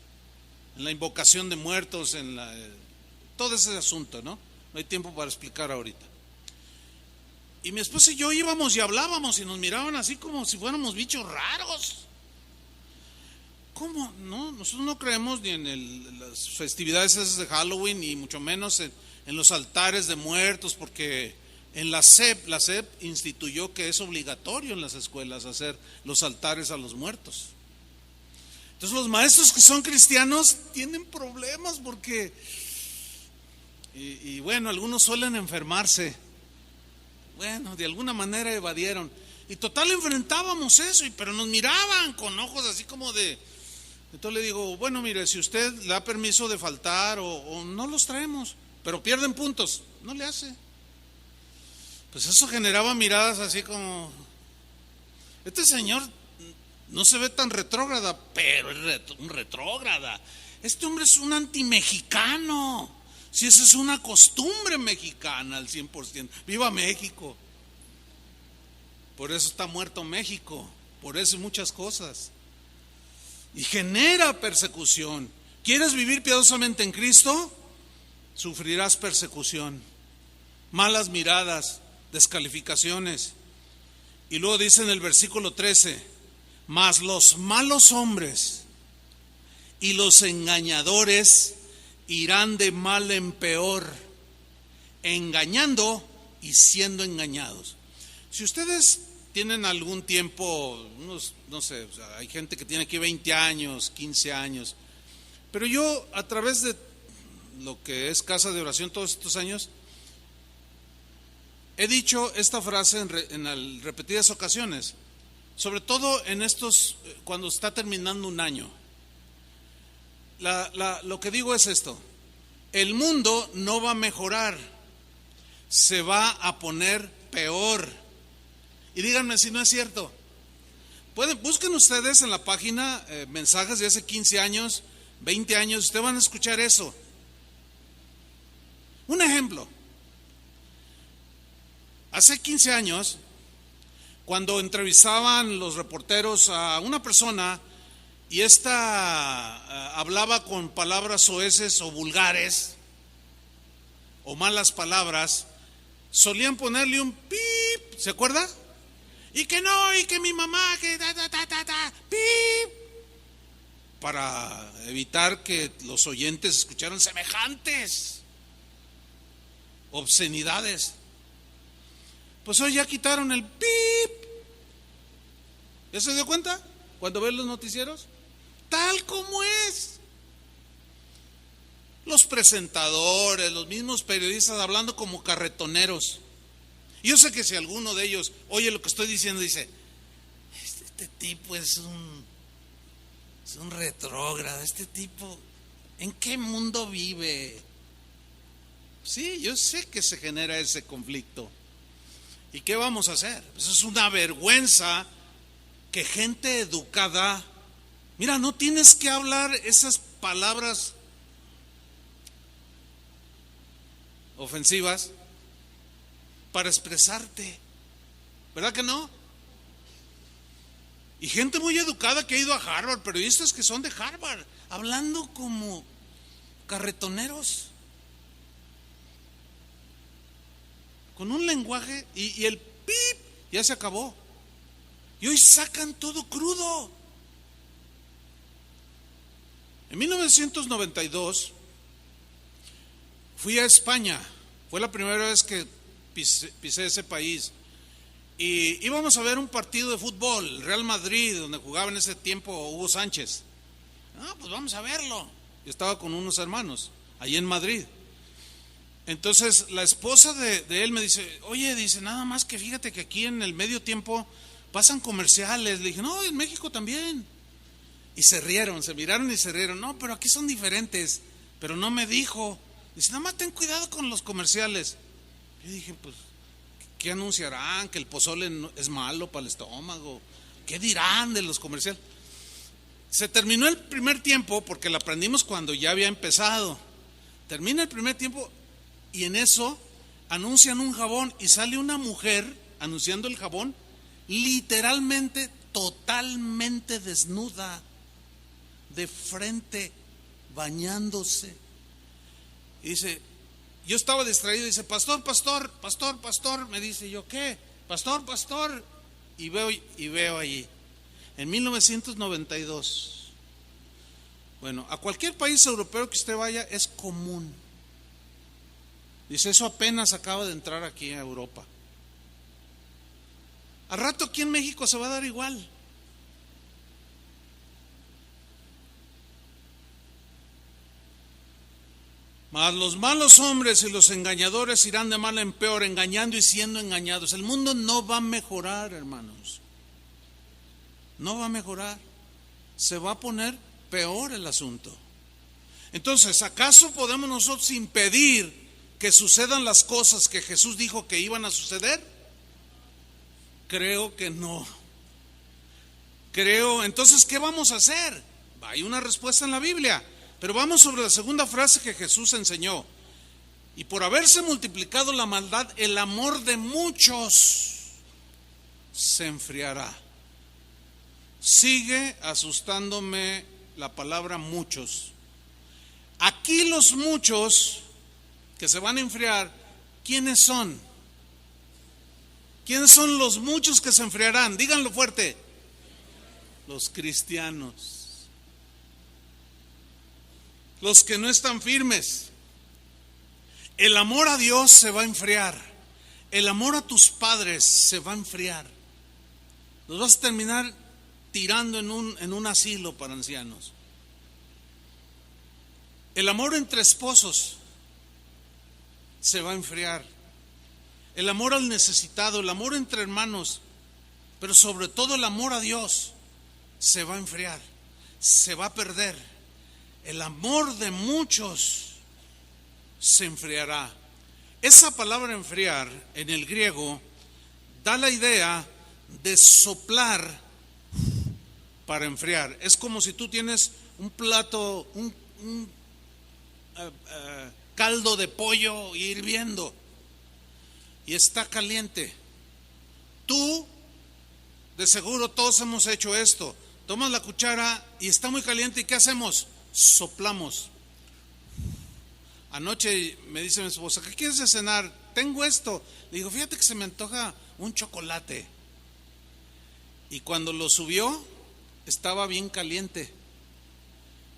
en la invocación de muertos, todo ese asunto, ¿no? No hay tiempo para explicar ahorita. Y mi esposa y yo íbamos y hablábamos y nos miraban así como si fuéramos bichos raros. ¿Cómo? No, nosotros no creemos ni en las festividades esas de Halloween, y mucho menos en los altares de muertos, porque en la SEP instituyó que es obligatorio en las escuelas hacer los altares a los muertos. Entonces los maestros que son cristianos tienen problemas porque, y bueno, algunos suelen enfermarse. Bueno, de alguna manera evadieron. Y total enfrentábamos eso, pero nos miraban con ojos así como de... Entonces le digo: bueno, mire, si usted le da permiso de faltar o no los traemos, pero pierden puntos, no le hace. Pues eso generaba miradas así como: este señor no se ve tan retrógrada, pero es un retrógrada. Este hombre es un antimexicano. Si esa es una costumbre mexicana al 100%. ¡Viva México! Por eso está muerto México, por eso muchas cosas. Y genera persecución. ¿Quieres vivir piadosamente en Cristo? Sufrirás persecución, malas miradas, descalificaciones. Y luego dice en el versículo 13: mas los malos hombres y los engañadores irán de mal en peor, engañando y siendo engañados. Si ustedes tienen algún tiempo, no sé, o sea, hay gente que tiene aquí 20 años, 15 años, pero yo, a través de lo que es Casa de Oración todos estos años, he dicho esta frase en repetidas ocasiones, sobre todo en estos, cuando está terminando un año. Lo que digo es esto: el mundo no va a mejorar, se va a poner peor. Y díganme si no es cierto. Busquen ustedes en la página mensajes de hace 15 años, 20 años, ustedes van a escuchar eso. Un ejemplo: hace 15 años, cuando entrevistaban los reporteros a una persona y esta hablaba con palabras soeces o vulgares o malas palabras, solían ponerle un pip, ¿se acuerda? Y que no, y que mi mamá, que pip. para evitar que los oyentes escucharan semejantes obscenidades. Pues hoy ya quitaron el pip. ¿Ya se dio cuenta? Cuando ven los noticieros, tal como es. Los presentadores, los mismos periodistas hablando como carretoneros. Yo sé que si alguno de ellos oye lo que estoy diciendo, dice: este tipo es un retrógrado, este tipo, ¿en qué mundo vive? Sí, yo sé que se genera ese conflicto. ¿Y qué vamos a hacer? Eso es una vergüenza que gente educada, mira, no tienes que hablar esas palabras ofensivas para expresarte, ¿verdad que no? Y gente muy educada que ha ido a Harvard, periodistas que son de Harvard, hablando como carretoneros, con un lenguaje y el pip ya se acabó. Y hoy sacan todo crudo. En 1992 fui a España. Fue la primera vez que pisé ese país. Y íbamos a ver un partido de fútbol, el Real Madrid, donde jugaba en ese tiempo Hugo Sánchez. Pues vamos a verlo. Yo estaba con unos hermanos allí en Madrid. Entonces la esposa de él me dice: oye, dice, nada más que fíjate que aquí en el medio tiempo pasan comerciales. Le dije: no, en México también. Y se rieron, se miraron y se rieron. No, pero aquí son diferentes. Pero no me dijo. Dice: nada más ten cuidado con los comerciales. Yo dije: pues, ¿qué anunciarán? ¿Que el pozole es malo para el estómago? ¿Qué dirán de los comerciales? Se terminó el primer tiempo, porque lo aprendimos cuando ya había empezado. Termina el primer tiempo y en eso anuncian un jabón y sale una mujer anunciando el jabón, literalmente, totalmente desnuda, de frente, bañándose. Y dice, yo estaba distraído, dice: pastor, pastor, pastor, pastor. Me dice yo: ¿qué? Pastor, pastor. Y veo allí, en 1992. Bueno, a cualquier país europeo que usted vaya es común. Dice: eso apenas acaba de entrar aquí a Europa. Al rato aquí en México se va a dar igual. Mas los malos hombres y los engañadores irán de mal en peor, engañando y siendo engañados. El mundo no va a mejorar, hermanos. No va a mejorar. Se va a poner peor el asunto. Entonces, ¿acaso podemos nosotros impedir que sucedan las cosas que Jesús dijo que iban a suceder? Creo que no. Entonces, ¿qué vamos a hacer? Hay una respuesta en la Biblia. Pero vamos sobre la segunda frase que Jesús enseñó. Y por haberse multiplicado la maldad, el amor de muchos se enfriará. Sigue asustándome la palabra muchos. Aquí los muchos que se van a enfriar, ¿quiénes son? ¿Quiénes son los muchos que se enfriarán? Díganlo fuerte. Los cristianos. Los que no están firmes. El amor a Dios se va a enfriar. El amor a tus padres se va a enfriar. Los vas a terminar tirando en un asilo para ancianos. El amor entre esposos se va a enfriar. El amor al necesitado, el amor entre hermanos, pero sobre todo el amor a Dios se va a enfriar, se va a perder. El amor de muchos se enfriará. Esa palabra enfriar en el griego da la idea de soplar para enfriar. Es como si tú tienes un plato, un caldo de pollo hirviendo y está caliente. Tú, de seguro todos hemos hecho esto. Tomas la cuchara y está muy caliente, ¿y qué hacemos? Soplamos. Anoche me dice mi esposa: ¿qué quieres de cenar? Tengo esto. Le digo: fíjate que se me antoja un chocolate. Y cuando lo subió, estaba bien caliente.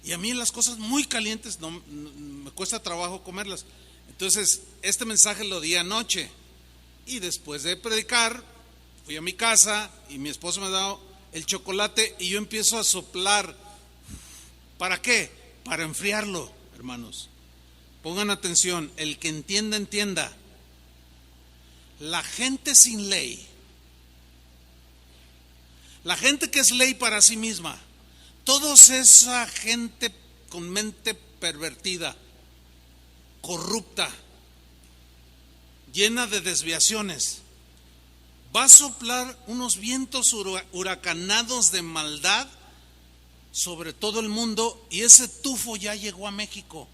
Y a mí las cosas muy calientes me cuesta trabajo comerlas. Entonces, este mensaje lo di anoche. Y después de predicar, fui a mi casa y mi esposo me da el chocolate y yo empiezo a soplar. ¿Para qué? Para enfriarlo, hermanos. Pongan atención, el que entienda, entienda. La gente sin ley, la gente que es ley para sí misma, toda esa gente con mente pervertida, corrupta, llena de desviaciones, va a soplar unos vientos huracanados de maldad sobre todo el mundo, y ese tufo ya llegó a México.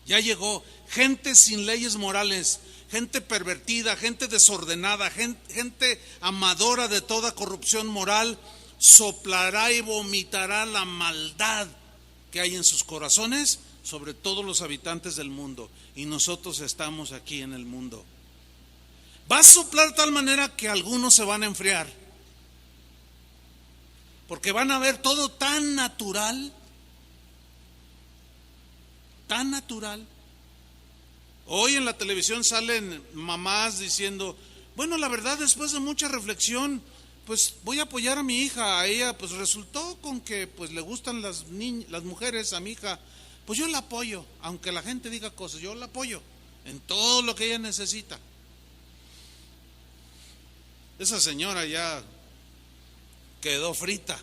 Ya llegó gente sin leyes morales, gente pervertida, gente desordenada, gente amadora de toda corrupción moral, soplará y vomitará la maldad que hay en sus corazones sobre todos los habitantes del mundo. Y nosotros estamos aquí en el mundo. Va a soplar de tal manera que algunos se van a enfriar, porque van a ver todo tan natural, tan natural. Hoy en la televisión salen mamás diciendo, bueno, la verdad, después de mucha reflexión, pues voy a apoyar a mi hija. A ella pues resultó con que pues le gustan las mujeres a mi hija, pues yo la apoyo, aunque la gente diga cosas, yo la apoyo en todo lo que ella necesita. Esa señora ya quedó frita,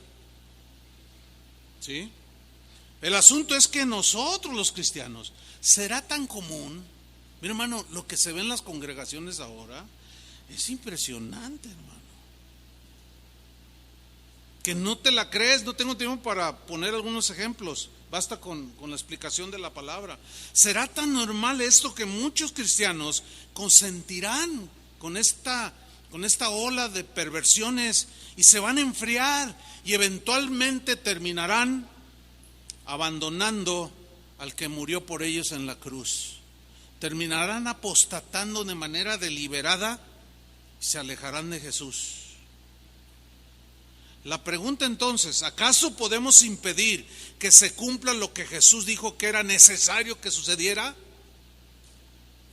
¿sí? El asunto es que nosotros los cristianos, será tan común. Mira, hermano, lo que se ve en las congregaciones ahora es impresionante, hermano. Que no te la crees. No tengo tiempo para poner algunos ejemplos, basta con la explicación de la palabra. Será tan normal esto que muchos cristianos consentirán con esta ola de perversiones y se van a enfriar y eventualmente terminarán abandonando al que murió por ellos en la cruz. Terminarán apostatando de manera deliberada y se alejarán de Jesús. La pregunta entonces, ¿acaso podemos impedir que se cumpla lo que Jesús dijo que era necesario que sucediera?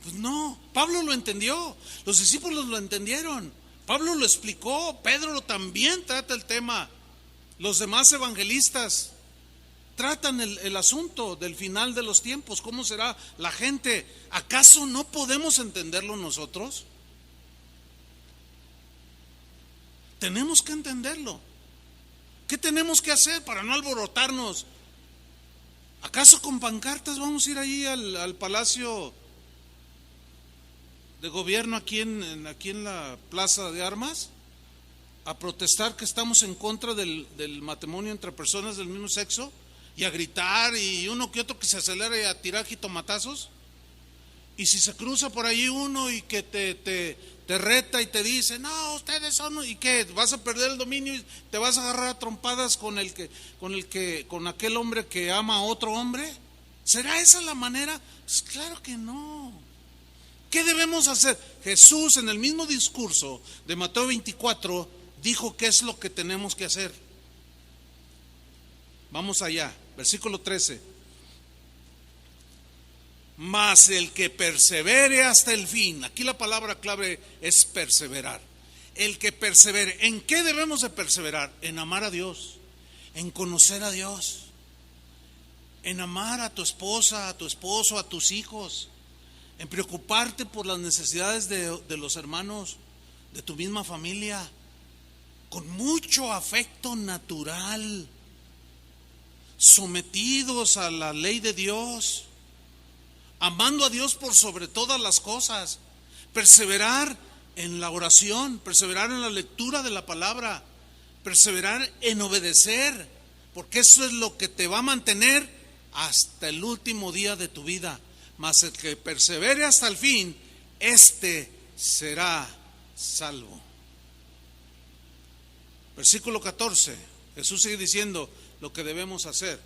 Pues no, Pablo lo entendió, los discípulos lo entendieron, Pablo lo explicó, Pedro también trata el tema, los demás evangelistas tratan el asunto del final de los tiempos, cómo será la gente. ¿Acaso no podemos entenderlo nosotros? Tenemos que entenderlo. ¿Qué tenemos que hacer para no alborotarnos? ¿Acaso con pancartas vamos a ir allí al Palacio de Gobierno aquí en la Plaza de Armas a protestar que estamos en contra del matrimonio entre personas del mismo sexo y a gritar y uno que otro que se acelera y a tirar jitomatazos? Y si se cruza por ahí uno y que te reta y te dice, no, ustedes son, ¿y qué? ¿Vas a perder el dominio y te vas a agarrar a trompadas con aquel hombre que ama a otro hombre? ¿Será esa la manera? Pues claro que no. ¿Qué debemos hacer? Jesús en el mismo discurso de Mateo 24 dijo qué es lo que tenemos que hacer. Vamos allá, versículo 13. Mas el que persevere hasta el fin, aquí la palabra clave es perseverar. El que persevere, ¿en qué debemos de perseverar? En amar a Dios, en conocer a Dios, en amar a tu esposa, a tu esposo, a tus hijos, en preocuparte por las necesidades de los hermanos de tu misma familia, con mucho afecto natural, sometidos a la ley de Dios, amando a Dios por sobre todas las cosas, perseverar en la oración, perseverar en la lectura de la palabra, perseverar en obedecer, porque eso es lo que te va a mantener hasta el último día de tu vida. Mas el que persevere hasta el fin, este será salvo. Versículo 14, Jesús sigue diciendo lo que debemos hacer.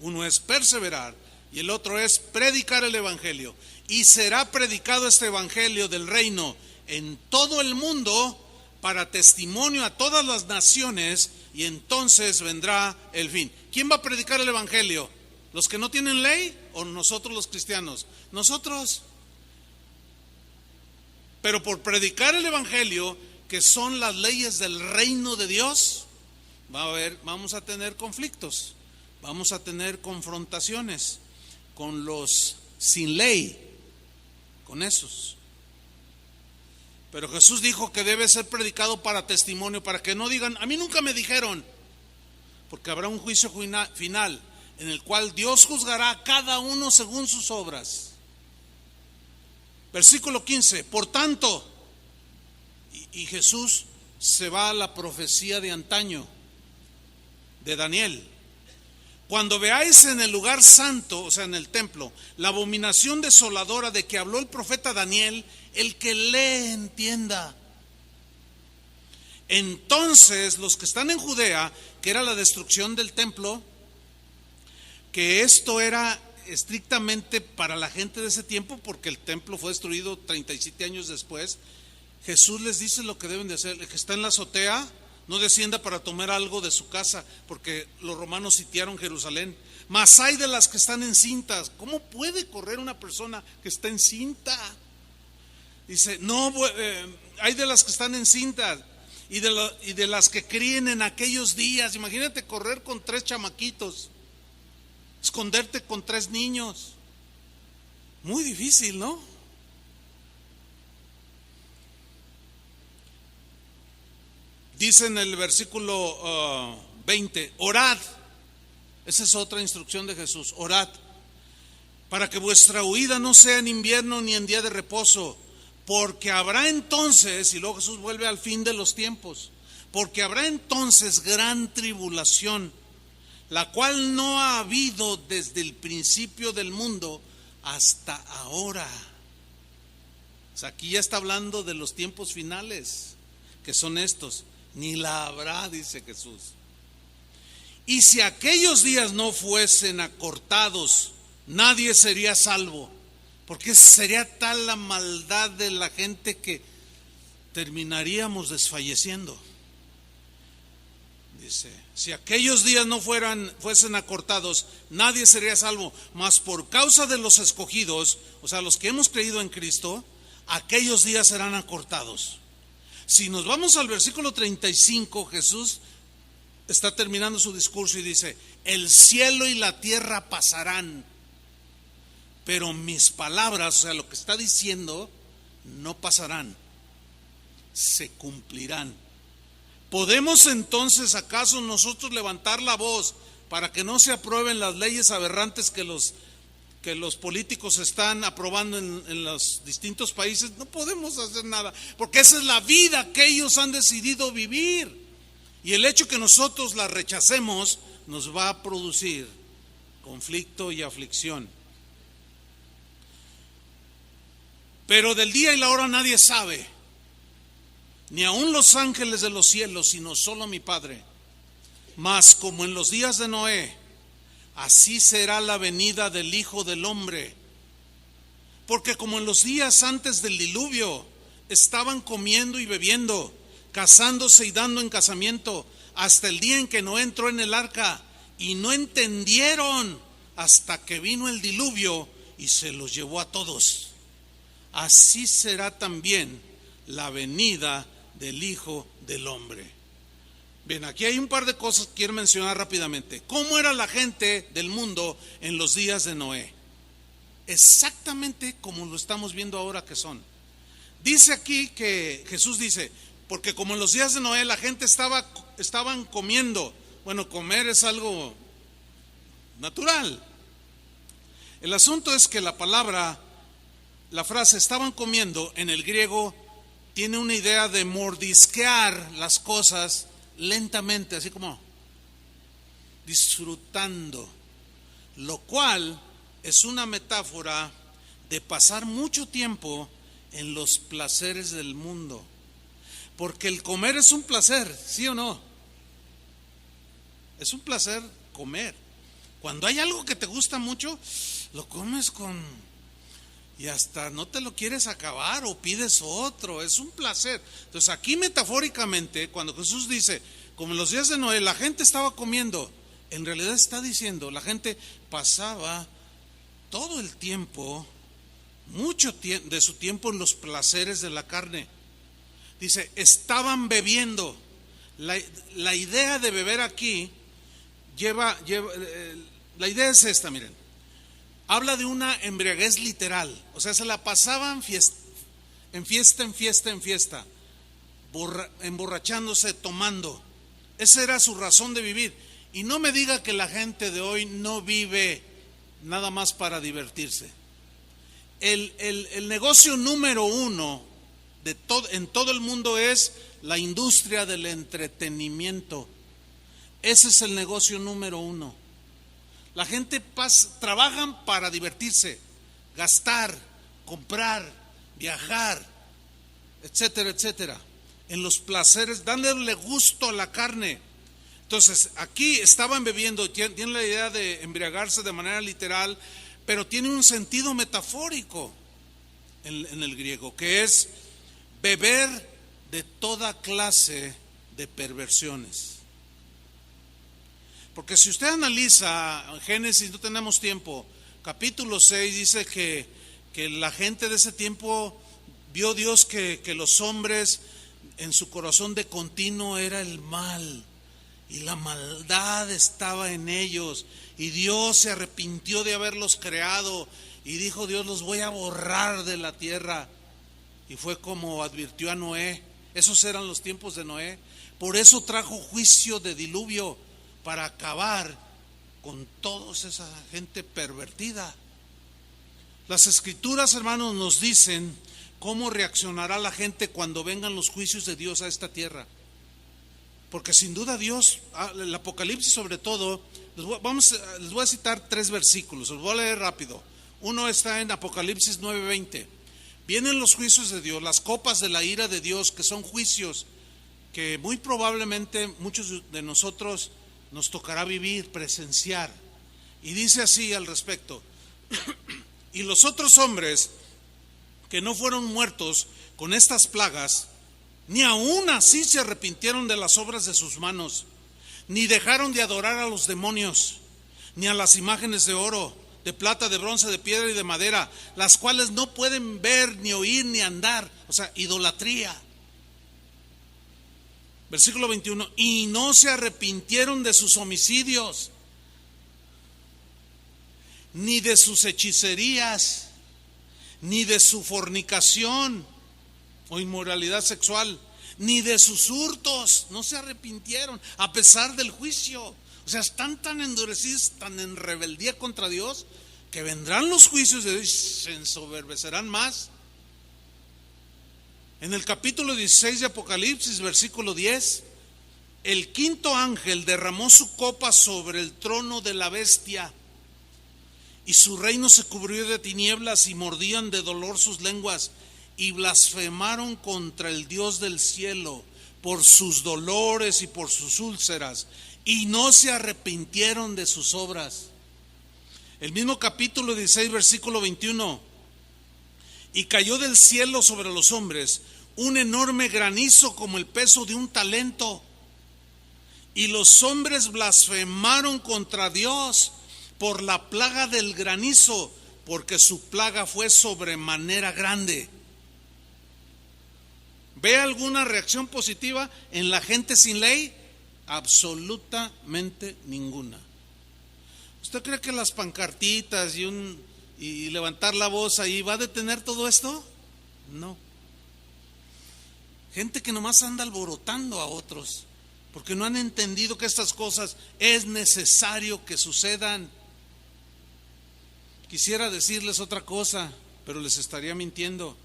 Uno es perseverar y el otro es predicar el evangelio. Y será predicado este evangelio del reino en todo el mundo para testimonio a todas las naciones, y entonces vendrá el fin. ¿Quién va a predicar el evangelio? ¿Los que no tienen ley o nosotros los cristianos? Nosotros. Pero por predicar el evangelio, que son las leyes del reino de Dios, vamos a tener conflictos, vamos a tener confrontaciones con los sin ley, con esos. Pero Jesús dijo que debe ser predicado para testimonio, para que no digan, a mí nunca me dijeron, porque habrá un juicio final en el cual Dios juzgará a cada uno según sus obras. Versículo 15, por tanto, y Jesús se va a la profecía de antaño, de Daniel. Cuando veáis en el lugar santo, o sea en el templo, la abominación desoladora de que habló el profeta Daniel, el que lee entienda. Entonces los que están en Judea, que era la destrucción del templo, que esto era estrictamente para la gente de ese tiempo, porque el templo fue destruido 37 años después, Jesús les dice lo que deben de hacer. El que está en la azotea no descienda para tomar algo de su casa, porque los romanos sitiaron Jerusalén. Mas hay de las que están encintas. ¿Cómo puede correr una persona que está encinta? Dice, no, hay de las que están encintas y de las que críen en aquellos días. Imagínate correr con 3 chamaquitos, esconderte con 3 niños. Muy difícil, ¿no? Dice en el versículo 20, orad. Esa es otra instrucción de Jesús, orad, para que vuestra huida no sea en invierno ni en día de reposo, porque habrá entonces, y luego Jesús vuelve al fin de los tiempos, porque habrá entonces gran tribulación, la cual no ha habido desde el principio del mundo hasta ahora. O sea, aquí ya está hablando de los tiempos finales, que son estos. Ni la habrá, dice Jesús. Y si aquellos días no fuesen acortados, nadie sería salvo, porque sería tal la maldad de la gente que terminaríamos desfalleciendo. Dice, si aquellos días no fuesen acortados, nadie sería salvo, mas por causa de los escogidos, o sea, los que hemos creído en Cristo, aquellos días serán acortados. Si nos vamos al versículo 35, Jesús está terminando su discurso y dice, el cielo y la tierra pasarán, pero mis palabras, o sea, lo que está diciendo, no pasarán, se cumplirán. ¿Podemos entonces acaso nosotros levantar la voz para que no se aprueben las leyes aberrantes que los políticos están aprobando en los distintos países? No podemos hacer nada, porque esa es la vida que ellos han decidido vivir, y el hecho que nosotros la rechacemos nos va a producir conflicto y aflicción. Pero del día y la hora nadie sabe, ni aun los ángeles de los cielos, sino solo mi Padre. Mas como en los días de Noé, así será la venida del Hijo del Hombre. Porque como en los días antes del diluvio, estaban comiendo y bebiendo, casándose y dando en casamiento, hasta el día en que Noé entró en el arca, y no entendieron hasta que vino el diluvio y se los llevó a todos. Así será también la venida del Hijo del Hombre. Bien, aquí hay un par de cosas que quiero mencionar rápidamente. ¿Cómo era la gente del mundo en los días de Noé? Exactamente como lo estamos viendo ahora que son. Dice aquí que Jesús dice, porque como en los días de Noé la gente estaban comiendo. Bueno, comer es algo natural. El asunto es que la frase estaban comiendo en el griego tiene una idea de mordisquear las cosas lentamente, así como disfrutando, lo cual es una metáfora de pasar mucho tiempo en los placeres del mundo, porque el comer es un placer, ¿sí o no? Es un placer comer. Cuando hay algo que te gusta mucho, lo comes y hasta no te lo quieres acabar o pides otro, es un placer. Entonces aquí metafóricamente, cuando Jesús dice, como en los días de Noé, la gente estaba comiendo. En realidad está diciendo, la gente pasaba todo el tiempo, mucho de su tiempo en los placeres de la carne. Dice, estaban bebiendo. La idea de beber aquí la idea es esta, miren. Habla de una embriaguez literal. O sea, se la pasaban en fiesta, emborrachándose, tomando. Esa era su razón de vivir. Y no me diga que la gente de hoy no vive nada más para divertirse. El negocio número uno en todo el mundo es la industria del entretenimiento. Ese es el negocio número uno. La gente trabajan para divertirse, gastar, comprar, viajar, etcétera, etcétera. En los placeres, dándole gusto a la carne. Entonces, aquí estaban bebiendo, tienen la idea de embriagarse de manera literal, pero tiene un sentido metafórico en el griego, que es beber de toda clase de perversiones. Porque si usted analiza Génesis, no tenemos tiempo, capítulo 6 dice que la gente de ese tiempo vio Dios que los hombres en su corazón de continuo era el mal y la maldad estaba en ellos, y Dios se arrepintió de haberlos creado y dijo: Dios, los voy a borrar de la tierra. Y fue como advirtió a Noé. Esos eran los tiempos de Noé. Por eso trajo juicio de diluvio, para acabar con toda esa gente pervertida. Las escrituras, hermanos, nos dicen cómo reaccionará la gente cuando vengan los juicios de Dios a esta tierra. Porque sin duda Dios, el Apocalipsis sobre todo, les voy a citar 3 versículos, los voy a leer rápido. Uno está en Apocalipsis 9:20. Vienen los juicios de Dios, las copas de la ira de Dios, que son juicios que muy probablemente muchos de nosotros nos tocará vivir, presenciar. Y dice así al respecto: y los otros hombres que no fueron muertos con estas plagas, ni aún así se arrepintieron de las obras de sus manos, ni dejaron de adorar a los demonios, ni a las imágenes de oro, de plata, de bronce, de piedra y de madera, las cuales no pueden ver, ni oír, ni andar. O sea, idolatría. Versículo 21, y no se arrepintieron de sus homicidios, ni de sus hechicerías, ni de su fornicación o inmoralidad sexual, ni de sus hurtos. No se arrepintieron a pesar del juicio. O sea, están tan endurecidos, tan en rebeldía contra Dios, que vendrán los juicios de Dios y se ensoberbecerán más. En el capítulo 16 de Apocalipsis, versículo 10, el quinto ángel derramó su copa sobre el trono de la bestia, y su reino se cubrió de tinieblas, y mordían de dolor sus lenguas, y blasfemaron contra el Dios del cielo por sus dolores y por sus úlceras, y no se arrepintieron de sus obras. El mismo capítulo 16, versículo 21, y cayó del cielo sobre los hombres un enorme granizo como el peso de un talento, y los hombres blasfemaron contra Dios por la plaga del granizo, porque su plaga fue sobremanera grande. ¿Ve alguna reacción positiva en la gente sin ley? Absolutamente ninguna. ¿Usted cree que las pancartitas y levantar la voz ahí va a detener todo esto? No. Gente que nomás anda alborotando a otros, porque no han entendido que estas cosas es necesario que sucedan. Quisiera decirles otra cosa, pero les estaría mintiendo.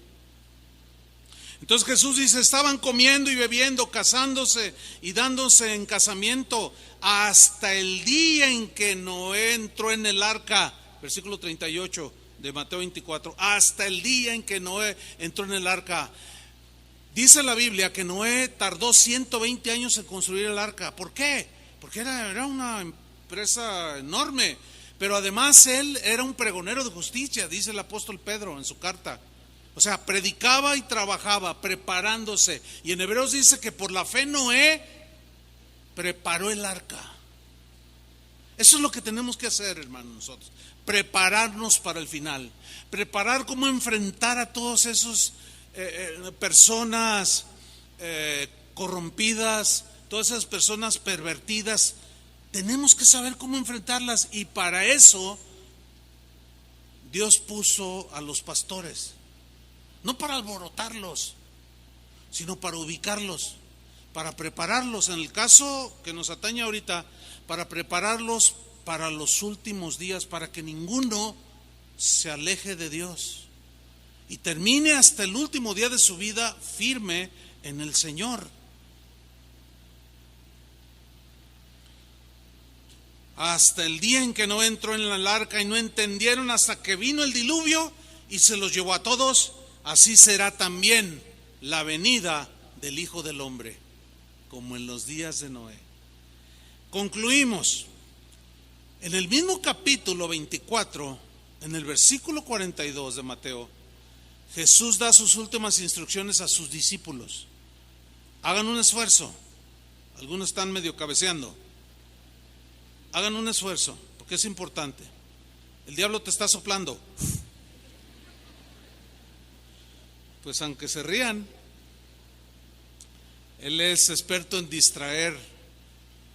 Entonces Jesús dice: estaban comiendo y bebiendo, casándose y dándose en casamiento, hasta el día en que Noé entró en el arca. Versículo 38 de Mateo 24. Hasta el día en que Noé entró en el arca. Dice la Biblia que Noé tardó 120 años en construir el arca. ¿Por qué? Porque era una empresa enorme. Pero además él era un pregonero de justicia, dice el apóstol Pedro en su carta. O sea, predicaba y trabajaba preparándose. Y en Hebreos dice que por la fe Noé preparó el arca. Eso es lo que tenemos que hacer, hermanos, nosotros. Prepararnos para el final. Preparar cómo enfrentar a todos esos personas corrompidas, todas esas personas pervertidas. Tenemos que saber cómo enfrentarlas, y para eso Dios puso a los pastores. No para alborotarlos, sino para ubicarlos, para prepararlos. En el caso que nos atañe ahorita, para prepararlos para los últimos días, para que ninguno se aleje de Dios y termine hasta el último día de su vida firme en el Señor. Hasta el día en que no entró en el arca y no entendieron hasta que vino el diluvio y se los llevó a todos, así será también la venida del Hijo del Hombre, como en los días de Noé. Concluimos. En el mismo capítulo 24, en el versículo 42 de Mateo, Jesús da sus últimas instrucciones a sus discípulos. Hagan un esfuerzo. Algunos están medio cabeceando. Hagan un esfuerzo, porque es importante. El diablo te está soplando. Pues aunque se rían, él es experto en distraer,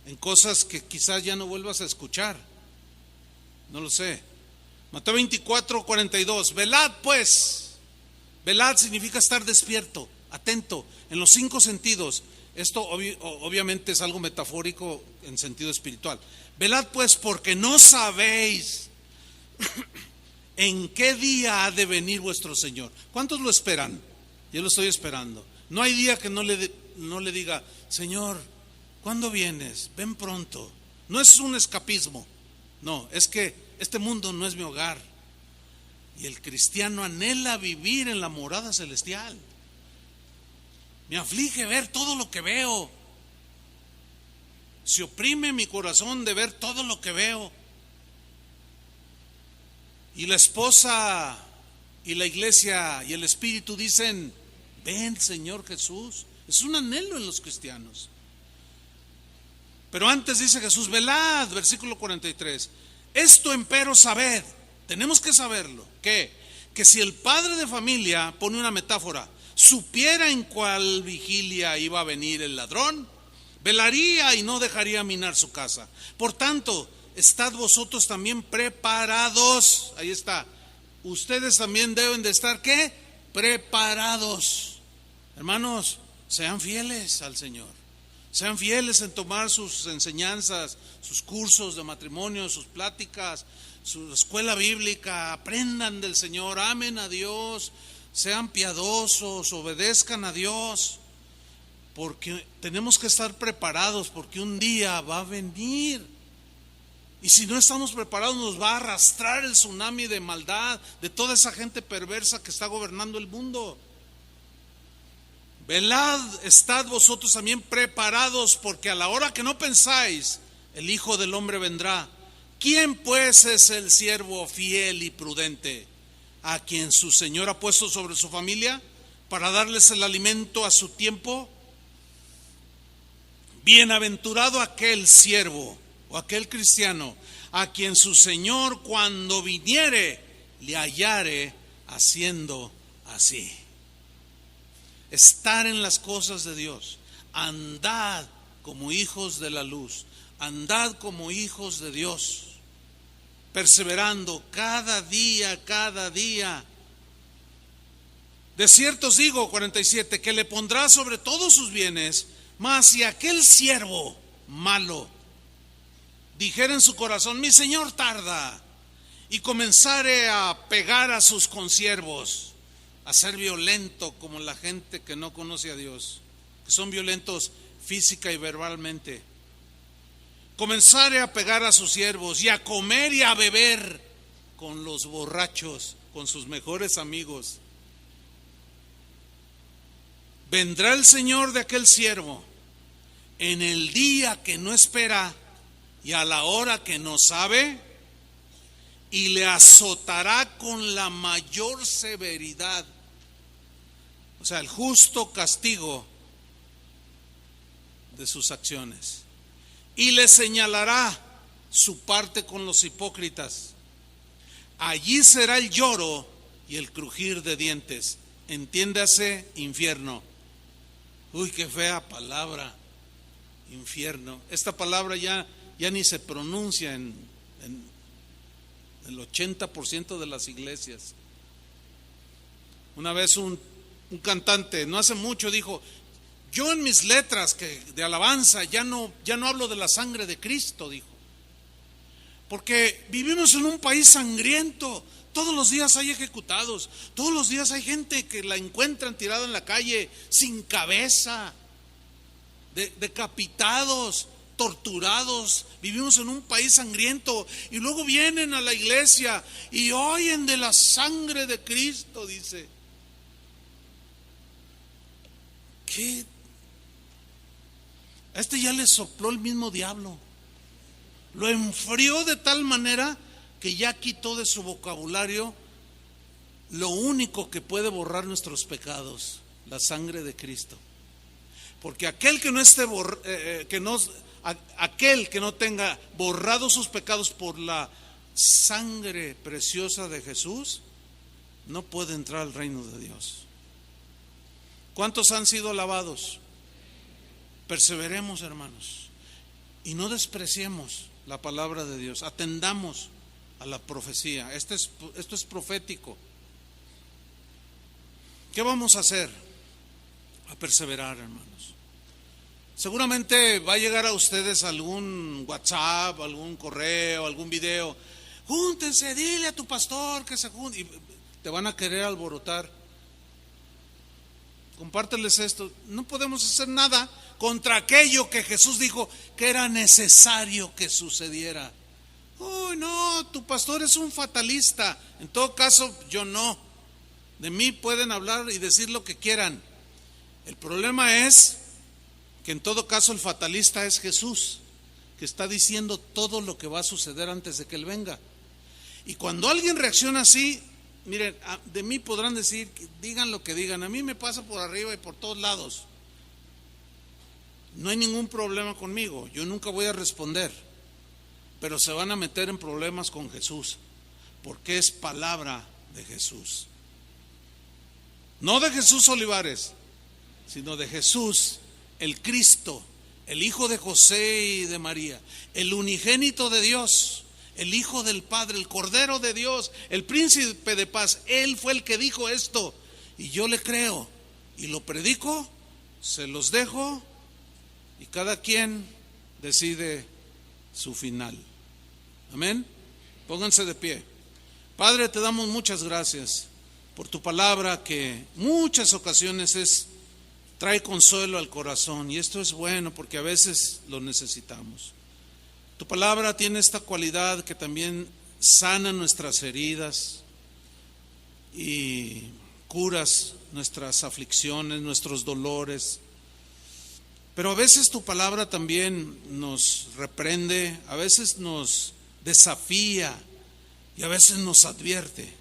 en cosas que quizás ya no vuelvas a escuchar. No lo sé. Mateo 24, 42. Velad pues. Velad significa estar despierto, atento, en los 5 sentidos. Esto obviamente es algo metafórico en sentido espiritual. Velad pues, porque no sabéis en qué día ha de venir vuestro Señor. ¿Cuántos lo esperan? Yo lo estoy esperando. No hay día que no le diga: Señor, ¿cuándo vienes? Ven pronto. No es un escapismo. No, es que este mundo no es mi hogar. Y el cristiano anhela vivir en la morada celestial. Me aflige ver todo lo que veo. Se oprime mi corazón de ver todo lo que veo. Y la esposa y la iglesia y el Espíritu dicen: ven, Señor Jesús. Es un anhelo en los cristianos. Pero antes dice Jesús: velad, versículo 43. Esto empero sabed, tenemos que saberlo, que si el padre de familia, pone una metáfora, supiera en cuál vigilia iba a venir el ladrón, velaría y no dejaría minar su casa. Por tanto, estad vosotros también preparados. Ahí está. Ustedes también deben de estar, ¿qué? Preparados. Hermanos, sean fieles al Señor. Sean fieles en tomar sus enseñanzas, sus cursos de matrimonio, sus pláticas, su escuela bíblica. Aprendan del Señor, amen a Dios, sean piadosos, obedezcan a Dios. Porque tenemos que estar preparados, porque un día va a venir. Y si no estamos preparados, nos va a arrastrar el tsunami de maldad de toda esa gente perversa que está gobernando el mundo. Velad, estad vosotros también preparados, porque a la hora que no pensáis, el Hijo del Hombre vendrá. ¿Quién pues es el siervo fiel y prudente, a quien su Señor ha puesto sobre su familia, para darles el alimento a su tiempo? Bienaventurado aquel siervo o aquel cristiano a quien su Señor, cuando viniere, le hallare haciendo así. Estar en las cosas de Dios. Andad como hijos de la luz. Andad como hijos de Dios, perseverando cada día, cada día. De cierto os digo, 47, que le pondrá sobre todos sus bienes. Mas si aquel siervo malo dijera en su corazón: mi Señor tarda, y comenzare a pegar a sus consiervos, a ser violento como la gente que no conoce a Dios, que son violentos física y verbalmente, comenzare a pegar a sus siervos y a comer y a beber con los borrachos, con sus mejores amigos, vendrá el Señor de aquel siervo en el día que no espera y a la hora que no sabe, y le azotará con la mayor severidad. O sea, el justo castigo de sus acciones. y le señalará su parte con los hipócritas. Allí será el lloro y el crujir de dientes. Entiéndase, infierno. Uy, qué fea palabra, infierno. Esta palabra ya ni se pronuncia en el 80% de las iglesias. Una vez un cantante, no hace mucho, dijo: yo en mis letras de alabanza ya no hablo de la sangre de Cristo, dijo. Porque vivimos en un país sangriento. Todos los días hay ejecutados, todos los días hay gente que la encuentran tirada en la calle, sin cabeza, decapitados, torturados. Vivimos en un país sangriento y luego vienen a la iglesia y oyen de la sangre de Cristo, dice. ¿Qué? A este ya le sopló el mismo diablo. Lo enfrió de tal manera que ya quitó de su vocabulario lo único que puede borrar nuestros pecados: la sangre de Cristo. Porque aquel que no tenga borrado sus pecados por la sangre preciosa de Jesús, no puede entrar al reino de Dios. ¿Cuántos han sido lavados? Perseveremos, hermanos, y no despreciemos la palabra de Dios. Atendamos a la profecía. Esto es profético. ¿Qué vamos a hacer? A perseverar, hermanos. Seguramente va a llegar a ustedes algún WhatsApp, algún correo, algún video. Júntense, dile a tu pastor que se junte. Y te van a querer alborotar. Compárteles esto. No podemos hacer nada contra aquello que Jesús dijo que era necesario que sucediera. Uy, no, tu pastor es un fatalista. En todo caso, yo no. De mí pueden hablar y decir lo que quieran. El problema es que en todo caso el fatalista es Jesús, que está diciendo todo lo que va a suceder antes de que Él venga. Y cuando alguien reacciona así, miren, de mí podrán decir, digan lo que digan, a mí me pasa por arriba y por todos lados. No hay ningún problema conmigo, yo nunca voy a responder, pero se van a meter en problemas con Jesús, porque es palabra de Jesús. No de Jesús Olivares, sino de Jesús, el Cristo, el Hijo de José y de María, el unigénito de Dios, el Hijo del Padre, el Cordero de Dios, el Príncipe de paz. Él fue el que dijo esto y yo le creo y lo predico, se los dejo y cada quien decide su final. Amén. Pónganse de pie. Padre, te damos muchas gracias por tu palabra, que muchas ocasiones trae consuelo al corazón, y esto es bueno porque a veces lo necesitamos. Tu palabra tiene esta cualidad que también sana nuestras heridas y curas nuestras aflicciones, nuestros dolores. Pero a veces tu palabra también nos reprende, a veces nos desafía y a veces nos advierte,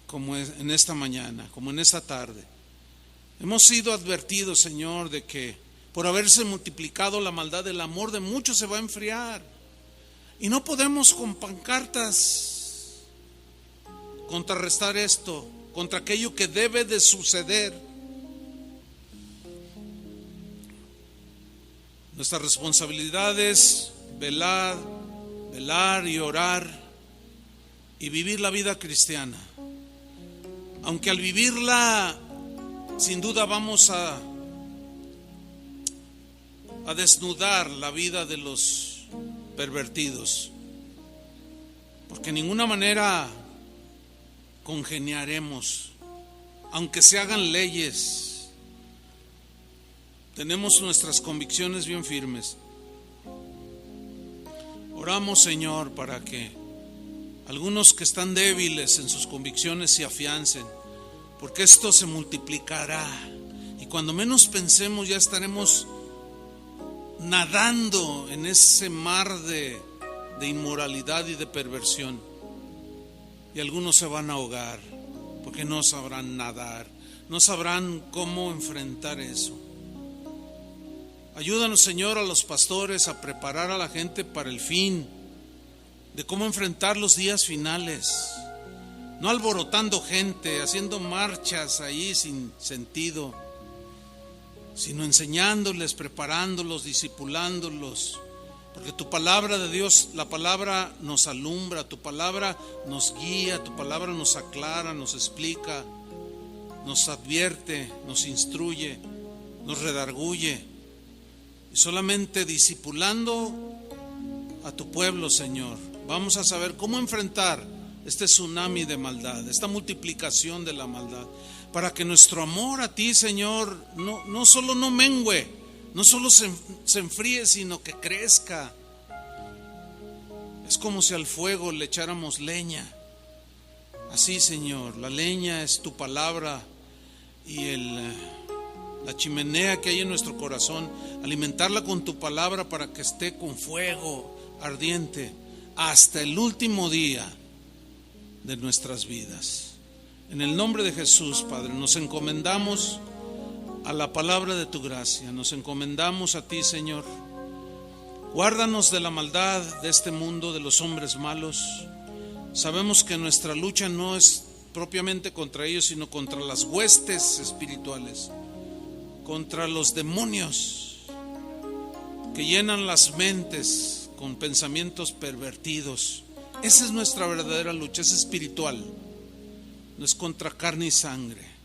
como en esta mañana, como en esta tarde. Hemos sido advertidos, Señor, de que por haberse multiplicado la maldad, el amor de muchos se va a enfriar. Y no podemos con pancartas contrarrestar esto, contra aquello que debe de suceder. Nuestra responsabilidad es velar y orar y vivir la vida cristiana. Aunque al vivirla, sin duda vamos a desnudar la vida de los pervertidos, porque de ninguna manera congeniaremos, aunque se hagan leyes. Tenemos nuestras convicciones bien firmes. Oramos, Señor, para que algunos que están débiles en sus convicciones se afiancen, porque esto se multiplicará y cuando menos pensemos ya estaremos nadando en ese mar de inmoralidad y de perversión, y algunos se van a ahogar porque no sabrán nadar, no sabrán cómo enfrentar eso. Ayúdanos, Señor, a los pastores a preparar a la gente para el fin, de cómo enfrentar los días finales, no alborotando gente, haciendo marchas ahí sin sentido, sino enseñándoles, preparándolos, discipulándolos, porque tu palabra de Dios, la palabra nos alumbra, tu palabra nos guía, tu palabra nos aclara, nos explica, nos advierte, nos instruye, nos redarguye. Y solamente discipulando a tu pueblo, Señor, vamos a saber cómo enfrentar este tsunami de maldad, esta multiplicación de la maldad, para que nuestro amor a ti, Señor, no solo no mengüe, no solo se enfríe, sino que crezca. Es como si al fuego le echáramos leña. Así, Señor, la leña es tu palabra y la chimenea que hay en nuestro corazón, alimentarla con tu palabra para que esté con fuego ardiente hasta el último día de nuestras vidas. En el nombre de Jesús, Padre, nos encomendamos a la palabra de tu gracia, nos encomendamos a ti, Señor. Guárdanos de la maldad de este mundo, de los hombres malos. Sabemos que nuestra lucha no es propiamente contra ellos, sino contra las huestes espirituales, contra los demonios que llenan las mentes con pensamientos pervertidos. Esa es nuestra verdadera lucha, es espiritual, no es contra carne y sangre.